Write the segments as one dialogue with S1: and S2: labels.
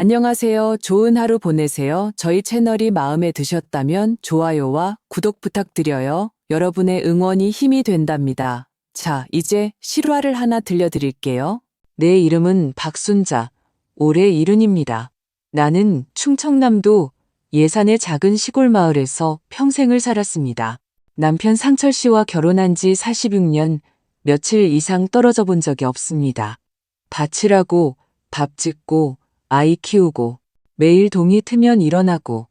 S1: 안녕하세요. 좋은 하루 보내세요. 저희 채널이 마음에 드셨다면 좋아요와 구독 부탁드려요. 여러분의 응원이 힘이 된답니다. 자, 이제 실화를 하나 들려드릴게요. 내 이름은 박순자, 올해 70입니다. 나는 충청남도 예산의 작은 시골 마을에서 평생을 살았습니다. 남편 상철 씨와 결혼한 지 46년, 며칠 이상 떨어져 본 적이 없습니다. 밭일하고, 밥 짓고, 아이 키우고, 매일 동이 트면 일어나고,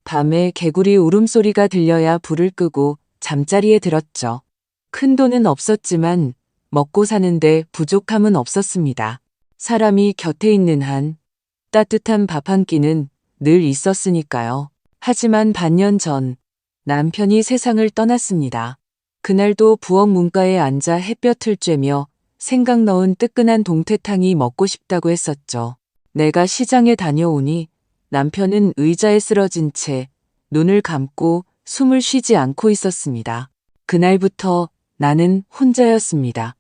S1: 밤에 개구리 울음소리가 들려야 불을 끄고 잠자리에 들었죠. 큰 돈은 없었지만 먹고 사는데 부족함은 없었습니다. 사람이 곁에 있는 한 따뜻한 밥 한 끼는 늘 있었으니까요. 하지만 반년 전 남편이 세상을 떠났습니다. 그날도 부엌 문가에 앉아 햇볕을 쬐며 생각 넣은 뜨끈한 동태탕이 먹고 싶다고 했었죠. 내가 시장에 다녀오니 남편은 의자에 쓰러진 채 눈을 감고 숨을 쉬지 않고 있었습니다. 그날부터 나는 혼자였습니다.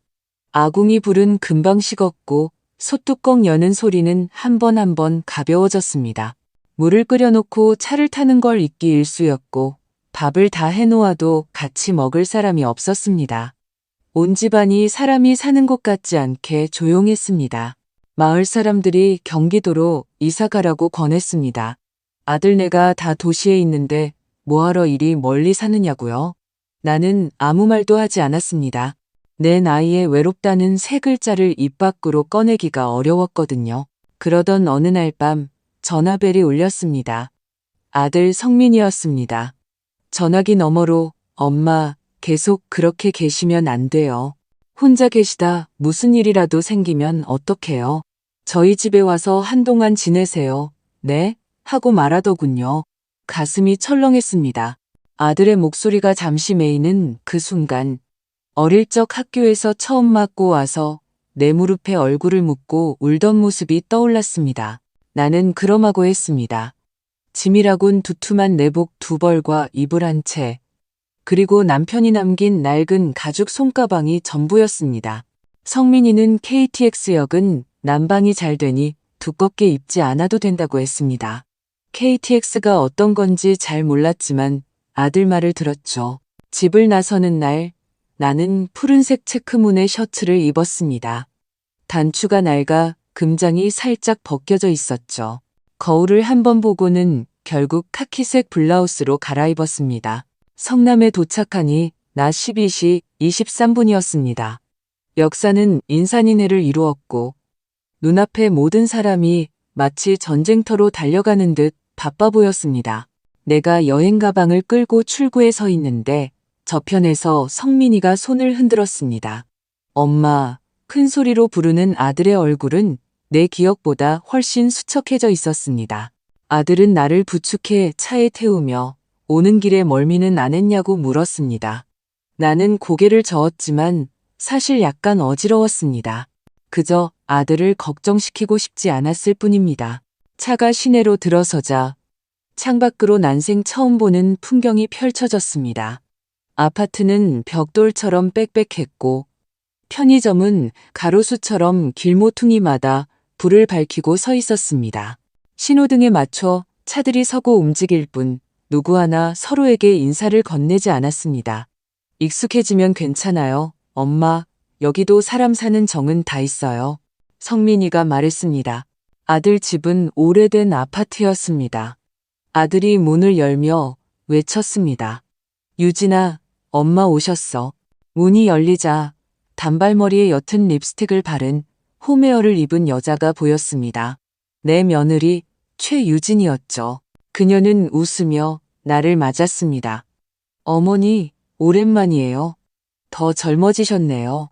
S1: 아궁이 불은 금방 식었고 솥뚜껑 여는 소리는 한 번 한 번 가벼워졌습니다. 물을 끓여놓고 차를 타는 걸 잊기 일쑤였고 밥을 다 해놓아도 같이 먹을 사람이 없었습니다. 온 집안이 사람이 사는 곳 같지 않게 조용했습니다. 마을 사람들이 경기도로 이사 가라고 권했습니다. 아들네가 다 도시에 있는데 뭐하러 이리 멀리 사느냐고요? 나는 아무 말도 하지 않았습니다. 내 나이에 외롭다는 세 글자를 입 밖으로 꺼내기가 어려웠거든요. 그러던 어느 날 밤 전화벨이 울렸습니다. 아들 성민이었습니다. 전화기 너머로 엄마, 계속 그렇게 계시면 안 돼요. 혼자 계시다 무슨 일이라도 생기면 어떡해요? 저희 집에 와서 한동안 지내세요. 네? 하고 말하더군요. 가슴이 철렁했습니다. 아들의 목소리가 잠시 메이는 그 순간 어릴 적 학교에서 처음 맞고 와서 내 무릎에 얼굴을 묻고 울던 모습이 떠올랐습니다. 나는 그럼하고 했습니다. 짐이라곤 두툼한 내복 2벌과 이불 한 채, 그리고 남편이 남긴 낡은 가죽 손가방이 전부였습니다. 성민이는 KTX역은 난방이 잘 되니 두껍게 입지 않아도 된다고 했습니다. KTX가 어떤 건지 잘 몰랐지만 아들 말을 들었죠. 집을 나서는 날 나는 푸른색 체크무늬 셔츠를 입었습니다. 단추가 낡아 금장이 살짝 벗겨져 있었죠. 거울을 한번 보고는 결국 카키색 블라우스로 갈아입었습니다. 성남에 도착하니 낮 12시 23분이었습니다. 역사는 인산인해를 이루었고 눈앞에 모든 사람이 마치 전쟁터로 달려가는 듯 바빠 보였습니다. 내가 여행 가방을 끌고 출구에 서 있는데 저편에서 성민이가 손을 흔들었습니다. 엄마, 큰 소리로 부르는 아들의 얼굴은 내 기억보다 훨씬 수척해져 있었습니다. 아들은 나를 부축해 차에 태우며 오는 길에 멀미는 안 했냐고 물었습니다. 나는 고개를 저었지만 사실 약간 어지러웠습니다. 그저 아들을 걱정시키고 싶지 않았을 뿐입니다. 차가 시내로 들어서자 창밖으로 난생 처음 보는 풍경이 펼쳐졌습니다. 아파트는 벽돌처럼 빽빽했고 편의점은 가로수처럼 길모퉁이마다 불을 밝히고 서 있었습니다. 신호등에 맞춰 차들이 서고 움직일 뿐 누구 하나 서로에게 인사를 건네지 않았습니다. 익숙해지면 괜찮아요. 엄마, 여기도 사람 사는 정은 다 있어요. 성민이가 말했습니다. 아들 집은 오래된 아파트였습니다. 아들이 문을 열며 외쳤습니다. 유진아, 엄마 오셨어. 문이 열리자 단발머리에 옅은 립스틱을 바른 홈웨어를 입은 여자가 보였습니다. 내 며느리 최유진이었죠. 그녀는 웃으며 나를 맞았습니다. 어머니, 오랜만이에요. 더 젊어지셨네요.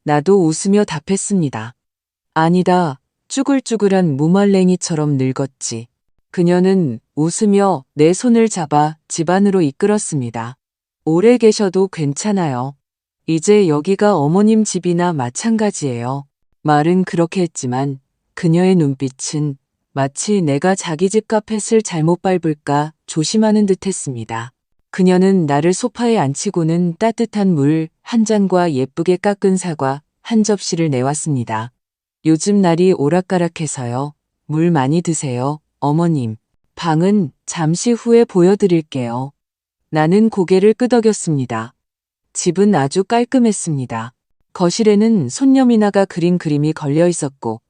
S1: 나도 웃으며 답했습니다. 아니다, 쭈글쭈글한 무말랭이처럼 늙었지. 그녀는 웃으며 내 손을 잡아 집 안으로 이끌었습니다. 오래 계셔도 괜찮아요. 이제 여기가 어머님 집이나 마찬가지예요. 말은 그렇게 했지만 그녀의 눈빛은 마치 내가 자기 집 카펫을 잘못 밟을까 조심하는 듯 했습니다. 그녀는 나를 소파에 앉히고는 따뜻한 물 한 잔과 예쁘게 깎은 사과 한 접시를 내왔습니다. 요즘 날이 오락가락해서요. 물 많이 드세요, 어머님. 방은 잠시 후에 보여드릴게요. 나는 고개를 끄덕였습니다. 집은 아주 깔끔했습니다. 거실에는 손녀 미나가 그린 그림이 걸려 있었고,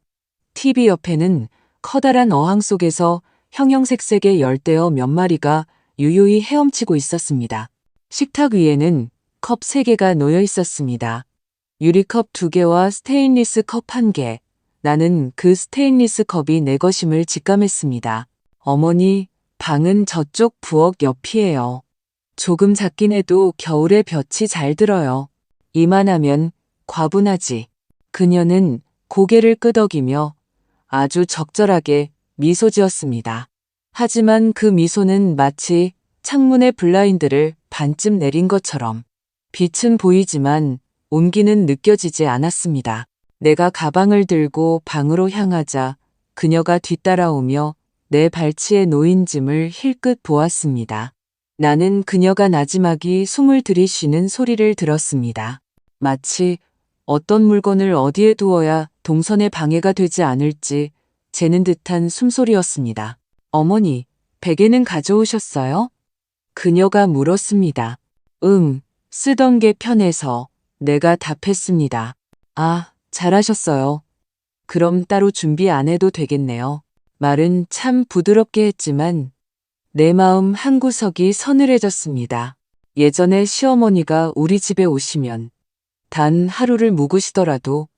S1: TV 옆에는 커다란 어항 속에서 형형색색의 열대어 몇 마리가 유유히 헤엄치고 있었습니다. 식탁 위에는 컵 3개가 놓여 있었습니다. 유리컵 2개와 스테인리스 컵 1개. 나는 그 스테인리스 컵이 내 것임을 직감했습니다. 어머니, 방은 저쪽 부엌 옆이에요. 조금 작긴 해도 겨울에 볕이 잘 들어요. 이만하면 과분하지. 그녀는 고개를 끄덕이며 아주 적절하게 미소 지었습니다. 하지만 그 미소는 마치 창문의 블라인드를 반쯤 내린 것처럼 빛은 보이지만 온기는 느껴지지 않았습니다. 내가 가방을 들고 방으로 향하자 그녀가 뒤따라오며 내 발치에 놓인 짐을 힐끗 보았습니다. 나는 그녀가 나지막이 숨을 들이쉬는 소리를 들었습니다. 마치 어떤 물건을 어디에 두어야 동선에 방해가 되지 않을지 재는 듯한 숨소리였습니다. 어머니, 베개는 가져오셨어요? 그녀가 물었습니다. 쓰던 게 편해서 내가 답했습니다. 아, 잘하셨어요. 그럼 따로 준비 안 해도 되겠네요. 말은 참 부드럽게 했지만 내 마음 한구석이 서늘해졌습니다. 예전에 시어머니가 우리 집에 오시면 단 하루를 묵으시더라도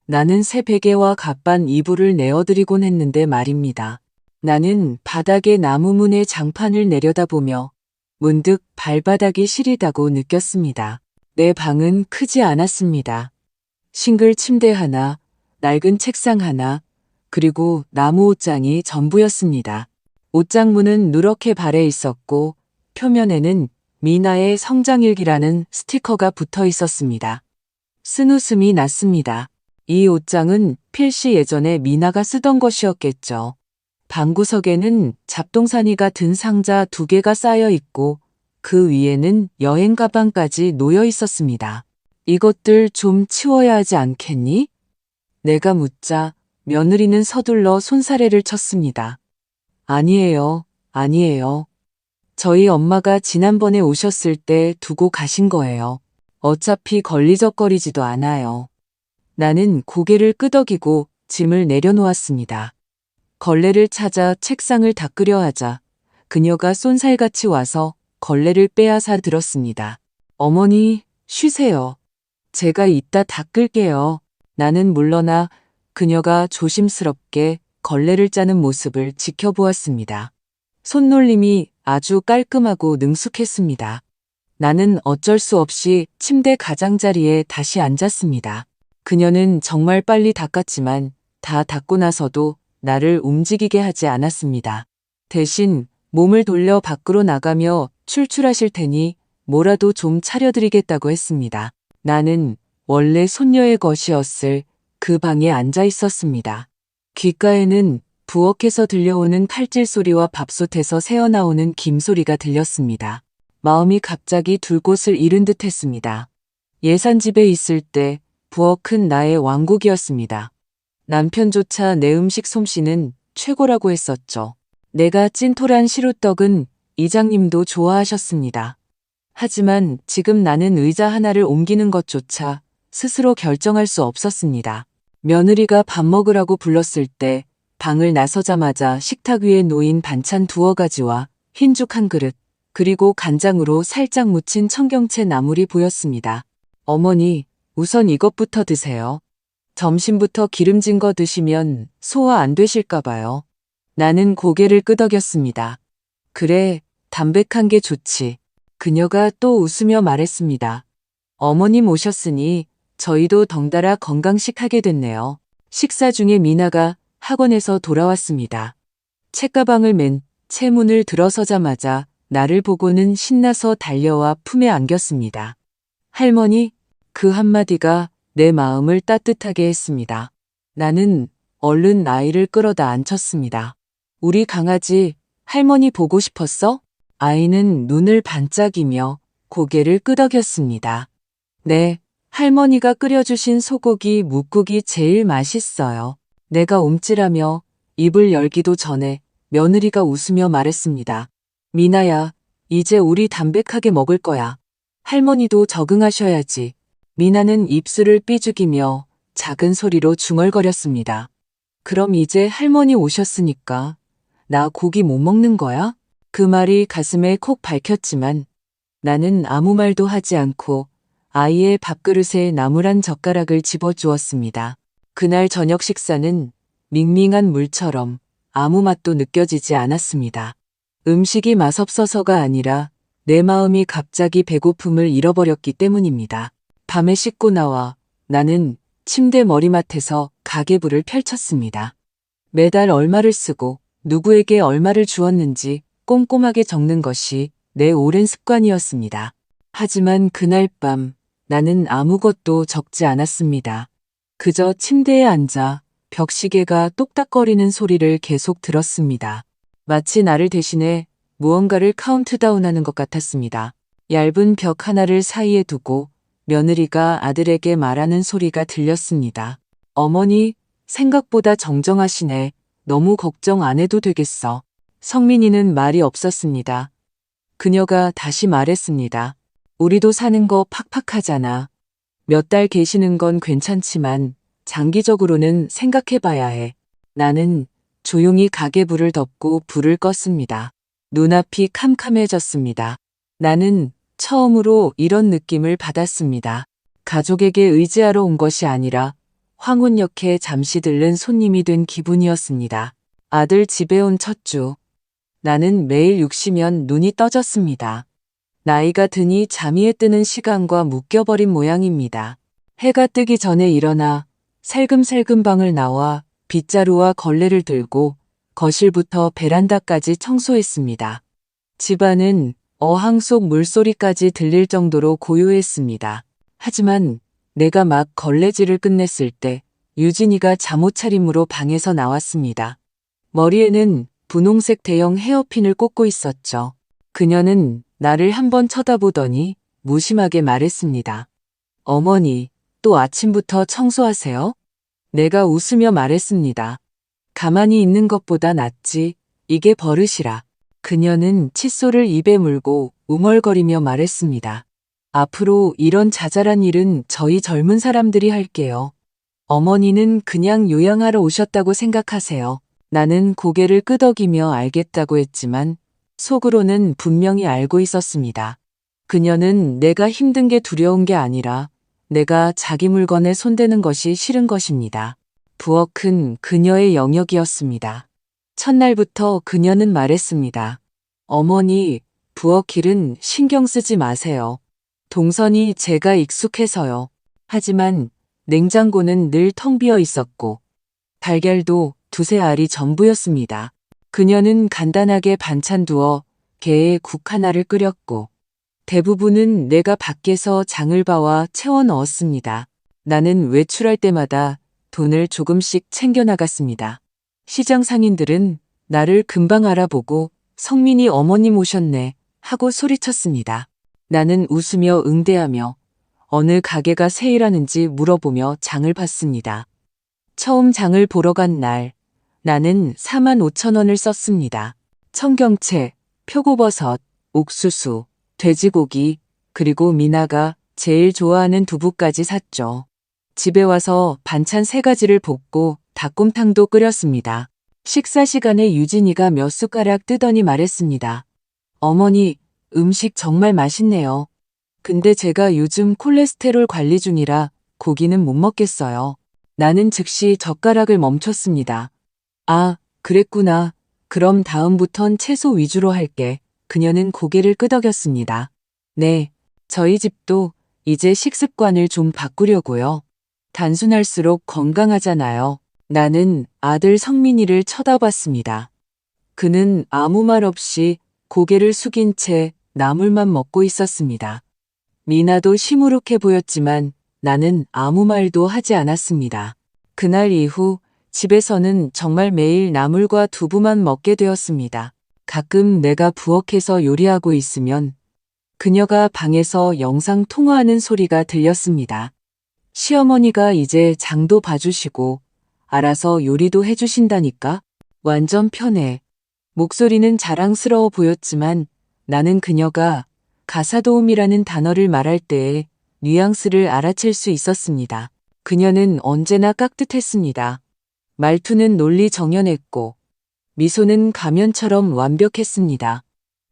S1: 나는 새 베개와 갓반 이불을 내어드리곤 했는데 말입니다. 나는 바닥에 나무문의 장판을 내려다보며 문득 발바닥이 시리다고 느꼈습니다. 내 방은 크지 않았습니다. 싱글 침대 하나, 낡은 책상 하나, 그리고 나무 옷장이 전부였습니다. 옷장문은 누렇게 발해 있었고 표면에는 미나의 성장일기라는 스티커가 붙어 있었습니다. 쓴웃음이 났습니다. 이 옷장은 필시 예전에 미나가 쓰던 것이었겠죠. 방구석에는 잡동사니가 든 상자 2개가 쌓여 있고 그 위에는 여행 가방까지 놓여 있었습니다. 이것들 좀 치워야 하지 않겠니? 내가 묻자 며느리는 서둘러 손사래를 쳤습니다. 아니에요, 아니에요. 저희 엄마가 지난번에 오셨을 때 두고 가신 거예요. 어차피 걸리적거리지도 않아요. 나는 고개를 끄덕이고 짐을 내려놓았습니다. 걸레를 찾아 책상을 닦으려 하자 그녀가 쏜살같이 와서 걸레를 빼앗아 들었습니다. 어머니, 쉬세요. 제가 이따 닦을게요. 나는 물러나 그녀가 조심스럽게 걸레를 짜는 모습을 지켜보았습니다. 손놀림이 아주 깔끔하고 능숙했습니다. 나는 어쩔 수 없이 침대 가장자리에 다시 앉았습니다. 그녀는 정말 빨리 닦았지만 다 닦고 나서도 나를 움직이게 하지 않았습니다. 대신 몸을 돌려 밖으로 나가며 출출하실 테니 뭐라도 좀 차려드리겠다고 했습니다. 나는 원래 손녀의 것이었을 그 방에 앉아 있었습니다. 귓가에는 부엌에서 들려오는 칼질 소리와 밥솥에서 새어나오는 김 소리가 들렸습니다. 마음이 갑자기 둘 곳을 잃은 듯 했습니다. 예산집에 있을 때 부엌은 나의 왕국이었습니다. 남편조차 내 음식 솜씨는 최고라고 했었죠. 내가 찐토란 시루떡은 이장님도 좋아하셨습니다. 하지만 지금 나는 의자 하나를 옮기는 것조차 스스로 결정할 수 없었습니다. 며느리가 밥 먹으라고 불렀을 때 방을 나서자마자 식탁 위에 놓인 반찬 2가지와 흰죽 1그릇, 그리고 간장으로 살짝 묻힌 청경채 나물이 보였습니다. 어머니, 우선 이것부터 드세요. 점심부터 기름진 거 드시면 소화 안 되실까 봐요. 나는 고개를 끄덕였습니다. 그래, 담백한 게 좋지. 그녀가 또 웃으며 말했습니다. 어머님 오셨으니 저희도 덩달아 건강식 하게 됐네요. 식사 중에 미나가 학원에서 돌아왔습니다. 책가방을 맨 채 문을 들어서자마자 나를 보고는 신나서 달려와 품에 안겼습니다. 할머니, 그 한마디가 내 마음을 따뜻하게 했습니다. 나는 얼른 아이를 끌어다 앉혔습니다. 우리 강아지 할머니 보고 싶었어? 아이는 눈을 반짝이며 고개를 끄덕였습니다. 네, 할머니가 끓여주신 소고기 묵국이 제일 맛있어요. 내가 움찔하며 입을 열기도 전에 며느리가 웃으며 말했습니다. 미나야, 이제 우리 담백하게 먹을 거야. 할머니도 적응하셔야지. 미나는 입술을 삐죽이며 작은 소리로 중얼거렸습니다. 그럼 이제 할머니 오셨으니까 나 고기 못 먹는 거야? 그 말이 가슴에 콕 박혔지만 나는 아무 말도 하지 않고 아이의 밥그릇에 나무란 젓가락을 집어주었습니다. 그날 저녁 식사는 밍밍한 물처럼 아무 맛도 느껴지지 않았습니다. 음식이 맛없어서가 아니라 내 마음이 갑자기 배고픔을 잃어버렸기 때문입니다. 밤에 씻고 나와 나는 침대 머리맡에서 가계부를 펼쳤습니다. 매달 얼마를 쓰고 누구에게 얼마를 주었는지 꼼꼼하게 적는 것이 내 오랜 습관이었습니다. 하지만 그날 밤 나는 아무것도 적지 않았습니다. 그저 침대에 앉아 벽시계가 똑딱거리는 소리를 계속 들었습니다. 마치 나를 대신해 무언가를 카운트다운하는 것 같았습니다. 얇은 벽 하나를 사이에 두고 며느리가 아들에게 말하는 소리가 들렸습니다. 어머니, 생각보다 정정하시네. 너무 걱정 안 해도 되겠어. 성민이는 말이 없었습니다. 그녀가 다시 말했습니다. 우리도 사는 거 팍팍하잖아. 몇 달 계시는 건 괜찮지만 장기적으로는 생각해봐야 해. 나는 조용히 가계불을 덮고 불을 껐습니다. 눈앞이 캄캄해졌습니다. 나는 처음으로 이런 느낌을 받았습니다. 가족에게 의지하러 온 것이 아니라 황혼역에 잠시 들른 손님이 된 기분이었습니다. 아들 집에 온 첫 주. 나는 매일 6시면 눈이 떠졌습니다. 나이가 드니 잠이 뜨는 시간과 묶여버린 모양입니다. 해가 뜨기 전에 일어나 살금살금 방을 나와 빗자루와 걸레를 들고 거실부터 베란다까지 청소했습니다. 집안은 어항 속 물소리까지 들릴 정도로 고요했습니다. 하지만 내가 막 걸레질을 끝냈을 때 유진이가 잠옷 차림으로 방에서 나왔습니다. 머리에는 분홍색 대형 헤어핀을 꽂고 있었죠. 그녀는 나를 한번 쳐다보더니 무심하게 말했습니다. 어머니, 또 아침부터 청소하세요? 내가 웃으며 말했습니다. 가만히 있는 것보다 낫지. 이게 버릇이라. 그녀는 칫솔을 입에 물고 웅얼거리며 말했습니다. 앞으로 이런 자잘한 일은 저희 젊은 사람들이 할게요. 어머니는 그냥 요양하러 오셨다고 생각하세요. 나는 고개를 끄덕이며 알겠다고 했지만 속으로는 분명히 알고 있었습니다. 그녀는 내가 힘든 게 두려운 게 아니라 내가 자기 물건에 손대는 것이 싫은 것입니다. 부엌은 그녀의 영역이었습니다. 첫날부터 그녀는 말했습니다. 어머니, 부엌 일은 신경 쓰지 마세요. 동선이 제가 익숙해서요. 하지만 냉장고는 늘 텅 비어 있었고 달걀도 두세 알이 전부였습니다. 그녀는 간단하게 반찬 두어 게에 국 하나를 끓였고 대부분은 내가 밖에서 장을 봐와 채워 넣었습니다. 나는 외출할 때마다 돈을 조금씩 챙겨 나갔습니다. 시장 상인들은 나를 금방 알아보고 성민이 어머님 오셨네 하고 소리쳤습니다. 나는 웃으며 응대하며 어느 가게가 세일하는지 물어보며 장을 봤습니다. 처음 장을 보러 간 날 나는 45,000원을 썼습니다. 청경채, 표고버섯, 옥수수, 돼지고기, 그리고 미나가 제일 좋아하는 두부까지 샀죠. 집에 와서 반찬 3가지를 볶고 닭곰탕도 끓였습니다. 식사 시간에 유진이가 몇 숟가락 뜨더니 말했습니다. 어머니, 음식 정말 맛있네요. 근데 제가 요즘 콜레스테롤 관리 중이라 고기는 못 먹겠어요. 나는 즉시 젓가락을 멈췄습니다. 아, 그랬구나. 그럼 다음부턴 채소 위주로 할게. 그녀는 고개를 끄덕였습니다. 네, 저희 집도 이제 식습관을 좀 바꾸려고요. 단순할수록 건강하잖아요. 나는 아들 성민이를 쳐다봤습니다. 그는 아무 말 없이 고개를 숙인 채 나물만 먹고 있었습니다. 미나도 시무룩해 보였지만 나는 아무 말도 하지 않았습니다. 그날 이후 집에서는 정말 매일 나물과 두부만 먹게 되었습니다. 가끔 내가 부엌에서 요리하고 있으면 그녀가 방에서 영상 통화하는 소리가 들렸습니다. 시어머니가 이제 장도 봐주시고 알아서 요리도 해주신다니까? 완전 편해. 목소리는 자랑스러워 보였지만 나는 그녀가 가사도움이라는 단어를 말할 때의 뉘앙스를 알아챌 수 있었습니다. 그녀는 언제나 깍듯했습니다. 말투는 논리정연했고 미소는 가면처럼 완벽했습니다.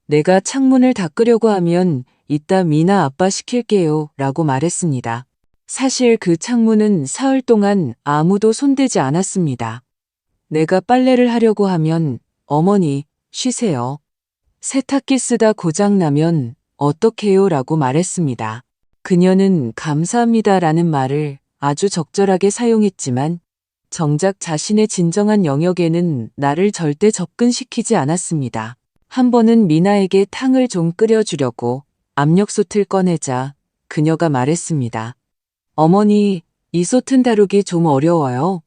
S1: 내가 창문을 닦으려고 하면 이따 미나 아빠 시킬게요 라고 말했습니다. 사실 그 창문은 사흘 동안 아무도 손대지 않았습니다. 내가 빨래를 하려고 하면 어머니 쉬세요. 세탁기 쓰다 고장나면 어떡해요 라고 말했습니다. 그녀는 감사합니다 라는 말을 아주 적절하게 사용했지만 정작 자신의 진정한 영역에는 나를 절대 접근시키지 않았습니다. 한 번은 미나에게 탕을 좀 끓여주려고 압력솥을 꺼내자 그녀가 말했습니다. 어머니, 이 솥은 다루기 좀 어려워요.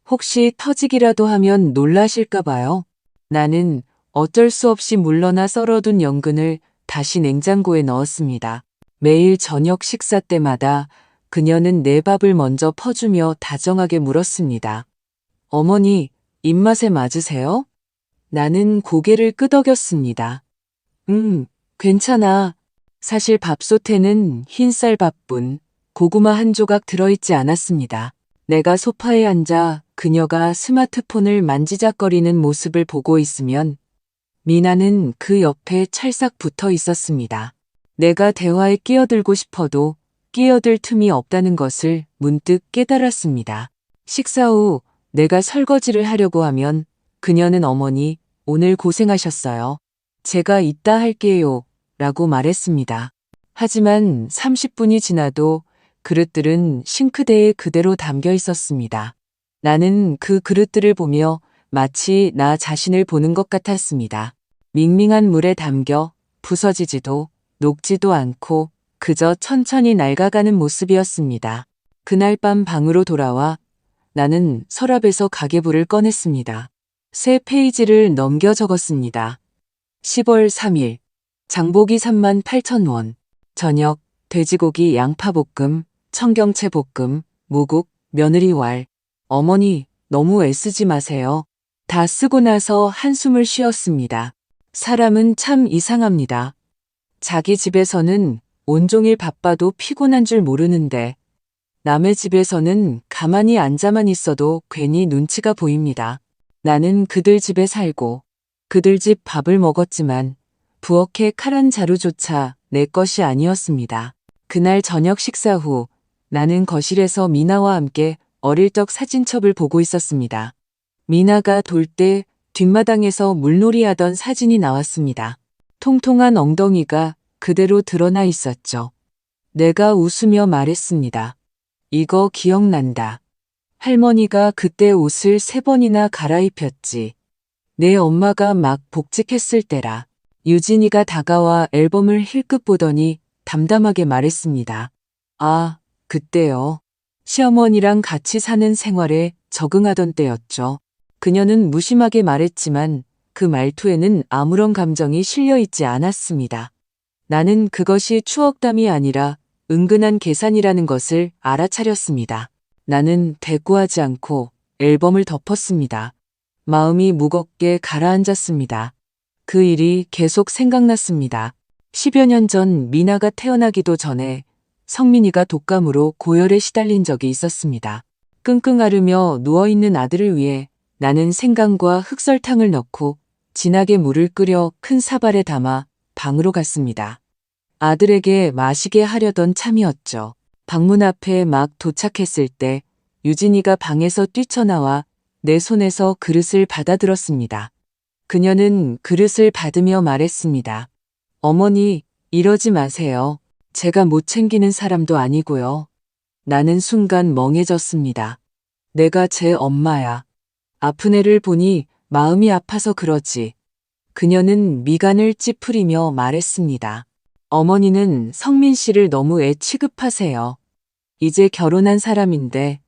S1: 혹시 터지기라도 하면 놀라실까 봐요. 나는 어쩔 수 없이 물러나 썰어둔 연근을 다시 냉장고에 넣었습니다. 매일 저녁 식사 때마다 그녀는 내 밥을 먼저 퍼주며 다정하게 물었습니다. 어머니, 입맛에 맞으세요? 나는 고개를 끄덕였습니다. 괜찮아. 사실 밥솥에는 흰쌀밥뿐 고구마 한 조각 들어있지 않았습니다. 내가 소파에 앉아 그녀가 스마트폰을 만지작거리는 모습을 보고 있으면 미나는 그 옆에 찰싹 붙어 있었습니다. 내가 대화에 끼어들고 싶어도 끼어들 틈이 없다는 것을 문득 깨달았습니다. 식사 후 내가 설거지를 하려고 하면 그녀는 어머니, 오늘 고생하셨어요. 제가 이따 할게요. 라고 말했습니다. 하지만 30분이 지나도 그릇들은 싱크대에 그대로 담겨 있었습니다. 나는 그 그릇들을 보며 마치 나 자신을 보는 것 같았습니다. 밍밍한 물에 담겨 부서지지도 녹지도 않고 그저 천천히 낡아가는 모습이었습니다. 그날 밤 방으로 돌아와 나는 서랍에서 가계부를 꺼냈습니다. 새 페이지를 넘겨 적었습니다. 10월 3일, 장보기 38,000원, 저녁, 돼지고기 양파볶음, 청경채볶음, 무국, 며느리왈. 어머니, 너무 애쓰지 마세요. 다 쓰고 나서 한숨을 쉬었습니다. 사람은 참 이상합니다. 자기 집에서는 온종일 바빠도 피곤한 줄 모르는데 남의 집에서는 가만히 앉아만 있어도 괜히 눈치가 보입니다. 나는 그들 집에 살고 그들 집 밥을 먹었지만 부엌의 칼 한 자루조차 내 것이 아니었습니다. 그날 저녁 식사 후 나는 거실에서 미나와 함께 어릴 적 사진첩을 보고 있었습니다. 미나가 돌 때 뒷마당에서 물놀이하던 사진이 나왔습니다. 통통한 엉덩이가 그대로 드러나 있었죠. 내가 웃으며 말했습니다. 이거 기억난다. 할머니가 그때 옷을 3번이나 갈아입혔지. 내 엄마가 막 복직했을 때라. 유진이가 다가와 앨범을 힐끗 보더니 담담하게 말했습니다. 아, 그때요. 시어머니랑 같이 사는 생활에 적응하던 때였죠. 그녀는 무심하게 말했지만 그 말투에는 아무런 감정이 실려 있지 않았습니다. 나는 그것이 추억담이 아니라 은근한 계산이라는 것을 알아차렸습니다. 나는 대꾸하지 않고 앨범을 덮었습니다. 마음이 무겁게 가라앉았습니다. 그 일이 계속 생각났습니다. 10여 년 전 미나가 태어나기도 전에 성민이가 독감으로 고열에 시달린 적이 있었습니다. 끙끙 앓으며 누워있는 아들을 위해 나는 생강과 흑설탕을 넣고 진하게 물을 끓여 큰 사발에 담아 방으로 갔습니다. 아들에게 마시게 하려던 참이었죠. 방문 앞에 막 도착했을 때 유진이가 방에서 뛰쳐나와 내 손에서 그릇을 받아들었습니다. 그녀는 그릇을 받으며 말했습니다. 어머니, 이러지 마세요. 제가 못 챙기는 사람도 아니고요. 나는 순간 멍해졌습니다. 내가 제 엄마야. 아픈 애를 보니 마음이 아파서 그러지. 그녀는 미간을 찌푸리며 말했습니다. 어머니는 성민 씨를 너무 애 취급하세요. 이제 결혼한 사람인데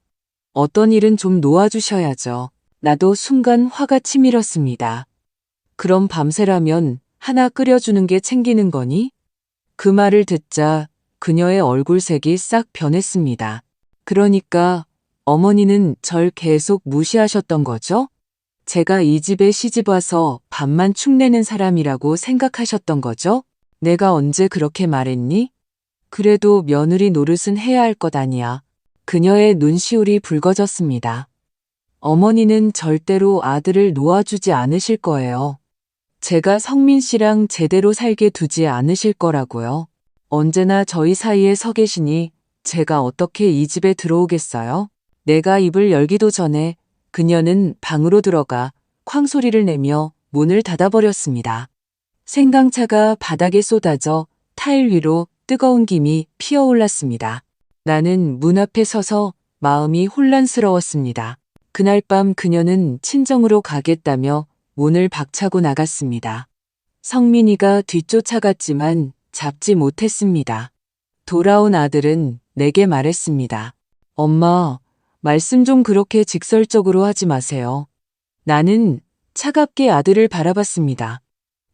S1: 어떤 일은 좀 놓아주셔야죠. 나도 순간 화가 치밀었습니다. 그럼 밤새라면 하나 끓여주는 게 챙기는 거니? 그 말을 듣자 그녀의 얼굴색이 싹 변했습니다. 그러니까 어머니는 절 계속 무시하셨던 거죠? 제가 이 집에 시집 와서 밥만 축내는 사람이라고 생각하셨던 거죠? 내가 언제 그렇게 말했니? 그래도 며느리 노릇은 해야 할 것 아니야. 그녀의 눈시울이 붉어졌습니다. 어머니는 절대로 아들을 놓아주지 않으실 거예요. 제가 성민 씨랑 제대로 살게 두지 않으실 거라고요. 언제나 저희 사이에 서 계시니 제가 어떻게 이 집에 들어오겠어요? 내가 입을 열기도 전에 그녀는 방으로 들어가 쾅소리를 내며 문을 닫아버렸습니다. 생강차가 바닥에 쏟아져 타일 위로 뜨거운 김이 피어올랐습니다. 나는 문 앞에 서서 마음이 혼란스러웠습니다. 그날 밤 그녀는 친정으로 가겠다며 문을 박차고 나갔습니다. 성민이가 뒤쫓아갔지만 잡지 못했습니다. 돌아온 아들은 내게 말했습니다. 엄마, 말씀 좀 그렇게 직설적으로 하지 마세요. 나는 차갑게 아들을 바라봤습니다.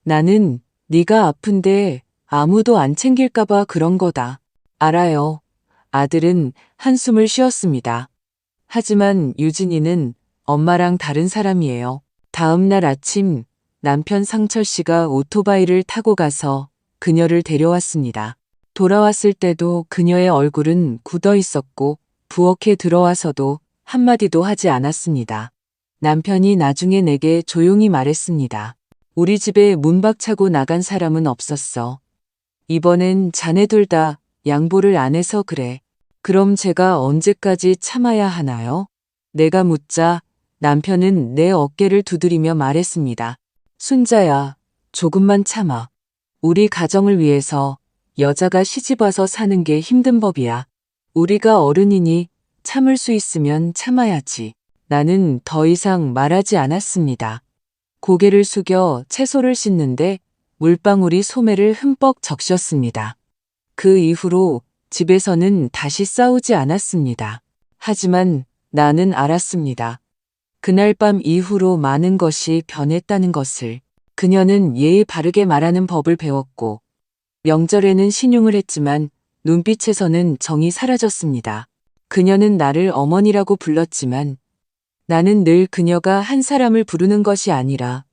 S1: 나는 네가 아픈데 아무도 안 챙길까봐 그런 거다. 알아요. 아들은 한숨을 쉬었습니다. 하지만 유진이는 엄마랑 다른 사람이에요. 다음 날 아침 남편 상철 씨가 오토바이를 타고 가서 그녀를 데려왔습니다. 돌아왔을 때도 그녀의 얼굴은 굳어 있었고 부엌에 들어와서도 한마디도 하지 않았습니다. 남편이 나중에 내게 조용히 말했습니다. 우리 집에 문 박차고 나간 사람은 없었어. 이번엔 자네들 다 양보를 안 해서 그래. 그럼 제가 언제까지 참아야 하나요? 내가 묻자 남편은 내 어깨를 두드리며 말했습니다. 순자야, 조금만 참아. 우리 가정을 위해서 여자가 시집와서 사는 게 힘든 법이야. 우리가 어른이니 참을 수 있으면 참아야지. 나는 더 이상 말하지 않았습니다. 고개를 숙여 채소를 씻는데 물방울이 소매를 흠뻑 적셨습니다. 그 이후로 집에서는 다시 싸우지 않았습니다. 하지만 나는 알았습니다. 그날 밤 이후로 많은 것이 변했다는 것을. 그녀는 예의 바르게 말하는 법을 배웠고 명절에는 신용을 했지만 눈빛에서는 정이 사라졌습니다. 그녀는 나를 어머니라고 불렀지만 나는 늘 그녀가 한 사람을 부르는 것이 아니라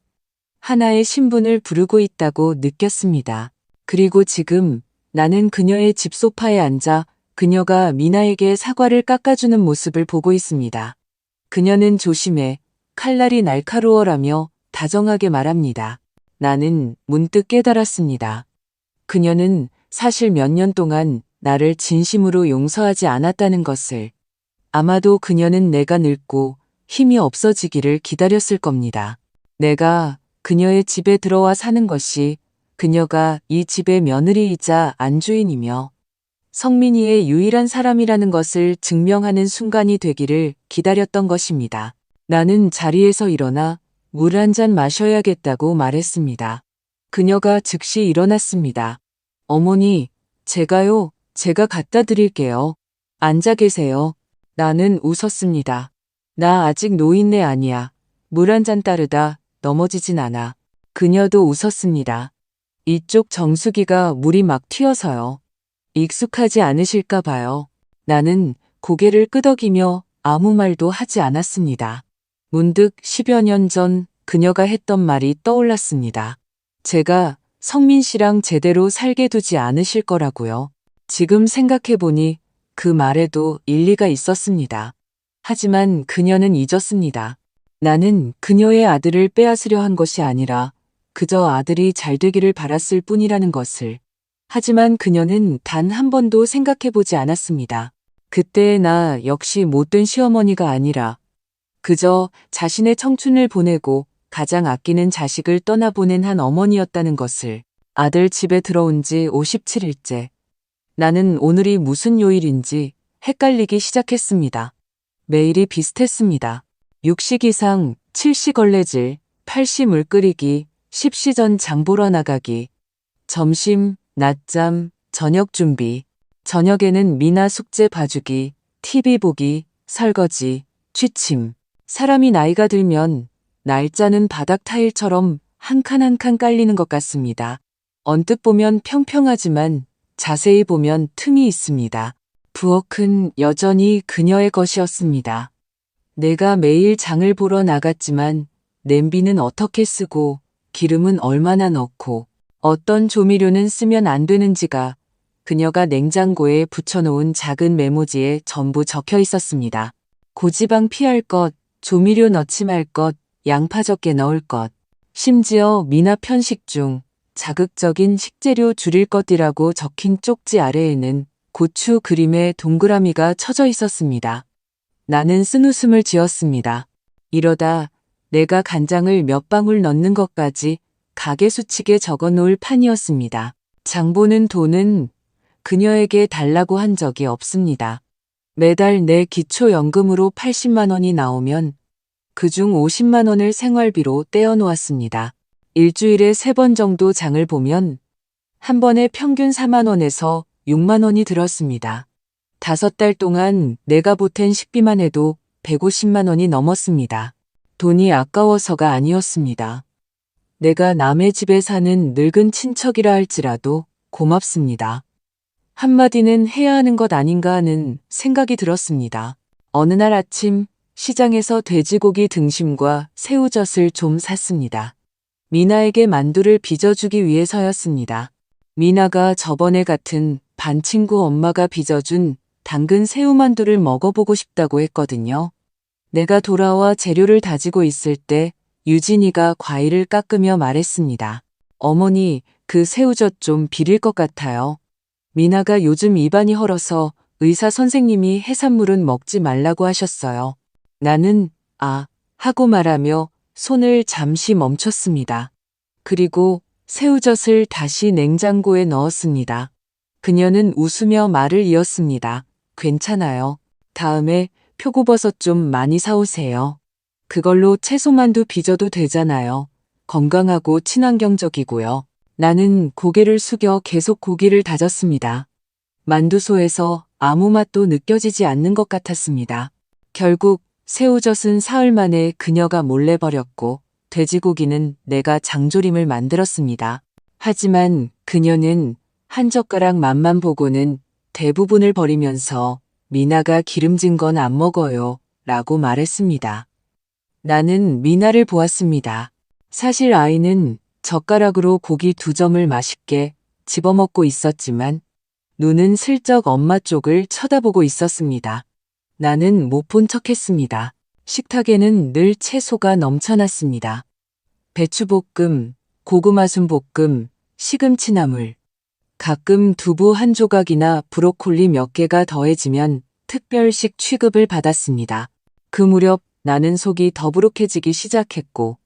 S1: 하나의 신분을 부르고 있다고 느꼈습니다. 그리고 지금 나는 그녀의 집 소파에 앉아 그녀가 미나에게 사과를 깎아주는 모습을 보고 있습니다. 그녀는 조심해, 칼날이 날카로워라며 다정하게 말합니다. 나는 문득 깨달았습니다. 그녀는 사실 몇 년 동안 나를 진심으로 용서하지 않았다는 것을. 아마도 그녀는 내가 늙고 힘이 없어지기를 기다렸을 겁니다. 내가 그녀의 집에 들어와 사는 것이 그녀가 이 집의 며느리이자 안주인이며 성민이의 유일한 사람이라는 것을 증명하는 순간이 되기를 기다렸던 것입니다. 나는 자리에서 일어나 물 한 잔 마셔야겠다고 말했습니다. 그녀가 즉시 일어났습니다. 어머니, 제가 갖다 드릴게요. 앉아 계세요. 나는 웃었습니다. 나 아직 노인네 아니야. 물 한 잔 따르다 넘어지진 않아. 그녀도 웃었습니다. 이쪽 정수기가 물이 막 튀어서요. 익숙하지 않으실까 봐요. 나는 고개를 끄덕이며 아무 말도 하지 않았습니다. 문득 10여 년 전 그녀가 했던 말이 떠올랐습니다. 제가 성민 씨랑 제대로 살게 두지 않으실 거라고요. 지금 생각해보니 그 말에도 일리가 있었습니다. 하지만 그녀는 잊었습니다. 나는 그녀의 아들을 빼앗으려 한 것이 아니라 그저 아들이 잘 되기를 바랐을 뿐이라는 것을. 하지만 그녀는 단 한 번도 생각해보지 않았습니다. 그때의 나 역시 못된 시어머니가 아니라 그저 자신의 청춘을 보내고 가장 아끼는 자식을 떠나보낸 한 어머니였다는 것을. 아들 집에 들어온 지 57일째. 나는 오늘이 무슨 요일인지 헷갈리기 시작했습니다. 매일이 비슷했습니다. 6시 기상, 7시 걸레질, 8시 물 끓이기, 10시 전 장 보러 나가기, 점심, 낮잠, 저녁 준비. 저녁에는 미나 숙제 봐주기, TV 보기, 설거지, 취침. 사람이 나이가 들면 날짜는 바닥 타일처럼 한 칸 한 칸 깔리는 것 같습니다. 언뜻 보면 평평하지만 자세히 보면 틈이 있습니다. 부엌은 여전히 그녀의 것이었습니다. 내가 매일 장을 보러 나갔지만 냄비는 어떻게 쓰고 기름은 얼마나 넣고 어떤 조미료는 쓰면 안 되는지가 그녀가 냉장고에 붙여놓은 작은 메모지에 전부 적혀 있었습니다. 고지방 피할 것, 조미료 넣지 말 것, 양파 적게 넣을 것, 심지어 미나 편식 중 자극적인 식재료 줄일 것이라고 적힌 쪽지 아래에는 고추 그림의 동그라미가 쳐져 있었습니다. 나는 쓴웃음을 지었습니다. 이러다 내가 간장을 몇 방울 넣는 것까지 가게 수칙에 적어 놓을 판이었습니다. 장 보는 돈은 그녀에게 달라고 한 적이 없습니다. 매달 내 기초연금으로 80만 원이 나오면 그중 50만 원을 생활비로 떼어 놓았습니다. 일주일에 3번 정도 장을 보면 한 번에 평균 4만 원에서 6만 원이 들었습니다. 5달 동안 내가 보탠 식비만 해도 150만 원이 넘었습니다. 돈이 아까워서가 아니었습니다. 내가 남의 집에 사는 늙은 친척이라 할지라도 고맙습니다. 한마디는 해야 하는 것 아닌가 하는 생각이 들었습니다. 어느 날 아침 시장에서 돼지고기 등심과 새우젓을 좀 샀습니다. 미나에게 만두를 빚어주기 위해서였습니다. 미나가 저번에 같은 반친구 엄마가 빚어준 당근 새우만두를 먹어보고 싶다고 했거든요. 내가 돌아와 재료를 다지고 있을 때 유진이가 과일을 깎으며 말했습니다. 어머니, 그 새우젓 좀 비릴 것 같아요. 미나가 요즘 입안이 헐어서 의사 선생님이 해산물은 먹지 말라고 하셨어요. 나는 하고 말하며 손을 잠시 멈췄습니다. 그리고 새우젓을 다시 냉장고에 넣었습니다. 그녀는 웃으며 말을 이었습니다. 괜찮아요. 다음에 표고버섯 좀 많이 사오세요. 그걸로 채소만두 빚어도 되잖아요. 건강하고 친환경적이고요. 나는 고개를 숙여 계속 고기를 다졌습니다. 만두소에서 아무 맛도 느껴지지 않는 것 같았습니다. 결국 새우젓은 사흘 만에 그녀가 몰래 버렸고 돼지고기는 내가 장조림을 만들었습니다. 하지만 그녀는 한 젓가락 맛만 보고는 대부분을 버리면서 미나가 기름진 건 안 먹어요 라고 말했습니다. 나는 미나를 보았습니다. 사실 아이는 젓가락으로 고기 2점을 맛있게 집어먹고 있었지만 눈은 슬쩍 엄마 쪽을 쳐다보고 있었습니다. 나는 못 본 척했습니다. 식탁에는 늘 채소가 넘쳐났습니다. 배추볶음, 고구마순볶음, 시금치나물, 가끔 두부 한 조각이나 브로콜리 몇 개가 더해지면 특별식 취급을 받았습니다. 그 무렵 나는 속이 더부룩해지기 시작했고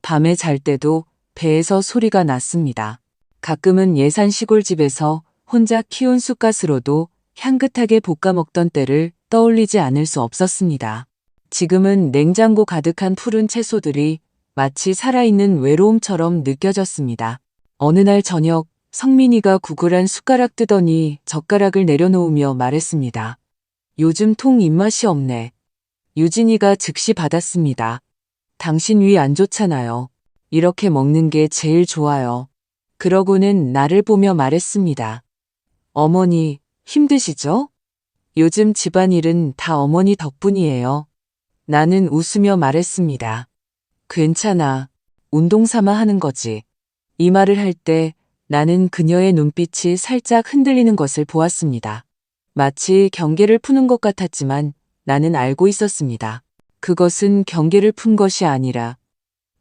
S1: 밤에 잘 때도 배에서 소리가 났습니다. 가끔은 예산 시골집에서 혼자 키운 쑥갓으로도 향긋하게 볶아 먹던 때를 떠올리지 않을 수 없었습니다. 지금은 냉장고 가득한 푸른 채소들이 마치 살아있는 외로움처럼 느껴졌습니다. 어느 날 저녁 성민이가 구글한 숟가락 뜨더니 젓가락을 내려놓으며 말했습니다. 요즘 통 입맛이 없네. 유진이가 즉시 받았습니다. 당신 위 안 좋잖아요. 이렇게 먹는 게 제일 좋아요. 그러고는 나를 보며 말했습니다. 어머니, 힘드시죠? 요즘 집안일은 다 어머니 덕분이에요. 나는 웃으며 말했습니다. 괜찮아. 운동 삼아 하는 거지. 이 말을 할 때 나는 그녀의 눈빛이 살짝 흔들리는 것을 보았습니다. 마치 경계를 푸는 것 같았지만 나는 알고 있었습니다. 그것은 경계를 푼 것이 아니라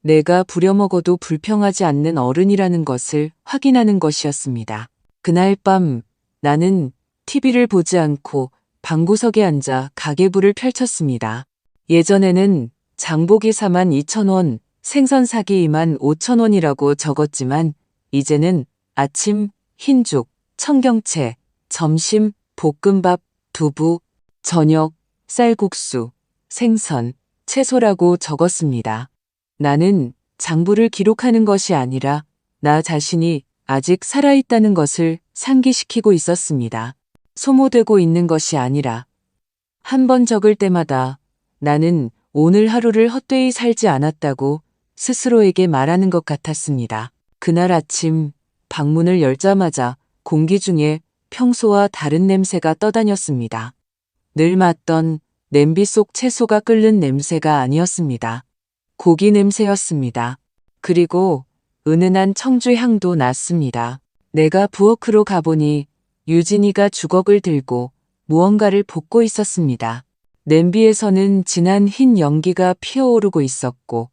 S1: 내가 부려먹어도 불평하지 않는 어른이라는 것을 확인하는 것이었습니다. 그날 밤 나는 TV를 보지 않고 방구석에 앉아 가계부를 펼쳤습니다. 예전에는 장보기 42,000원, 생선 사기 25,000원이라고 적었지만 이제는 아침 흰죽, 청경채, 점심 볶음밥, 두부, 저녁 쌀국수, 생선, 채소라고 적었습니다. 나는 장부를 기록하는 것이 아니라 나 자신이 아직 살아있다는 것을 상기시키고 있었습니다. 소모되고 있는 것이 아니라 한 번 적을 때마다 나는 오늘 하루를 헛되이 살지 않았다고 스스로에게 말하는 것 같았습니다. 그날 아침 방문을 열자마자 공기 중에 평소와 다른 냄새가 떠다녔습니다. 늘 맡던 냄비 속 채소가 끓는 냄새가 아니었습니다. 고기 냄새였습니다. 그리고 은은한 청주 향도 났습니다. 내가 부엌으로 가보니 유진이가 주걱을 들고 무언가를 볶고 있었습니다. 냄비에서는 진한 흰 연기가 피어오르고 있었고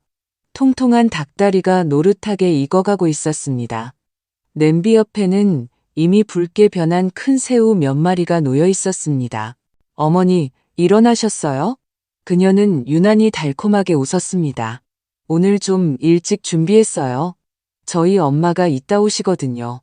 S1: 통통한 닭다리가 노릇하게 익어가고 있었습니다. 냄비 옆에는 이미 붉게 변한 큰 새우 몇 마리가 놓여 있었습니다. 어머니, 일어나셨어요? 그녀는 유난히 달콤하게 웃었습니다. 오늘 좀 일찍 준비했어요. 저희 엄마가 이따 오시거든요.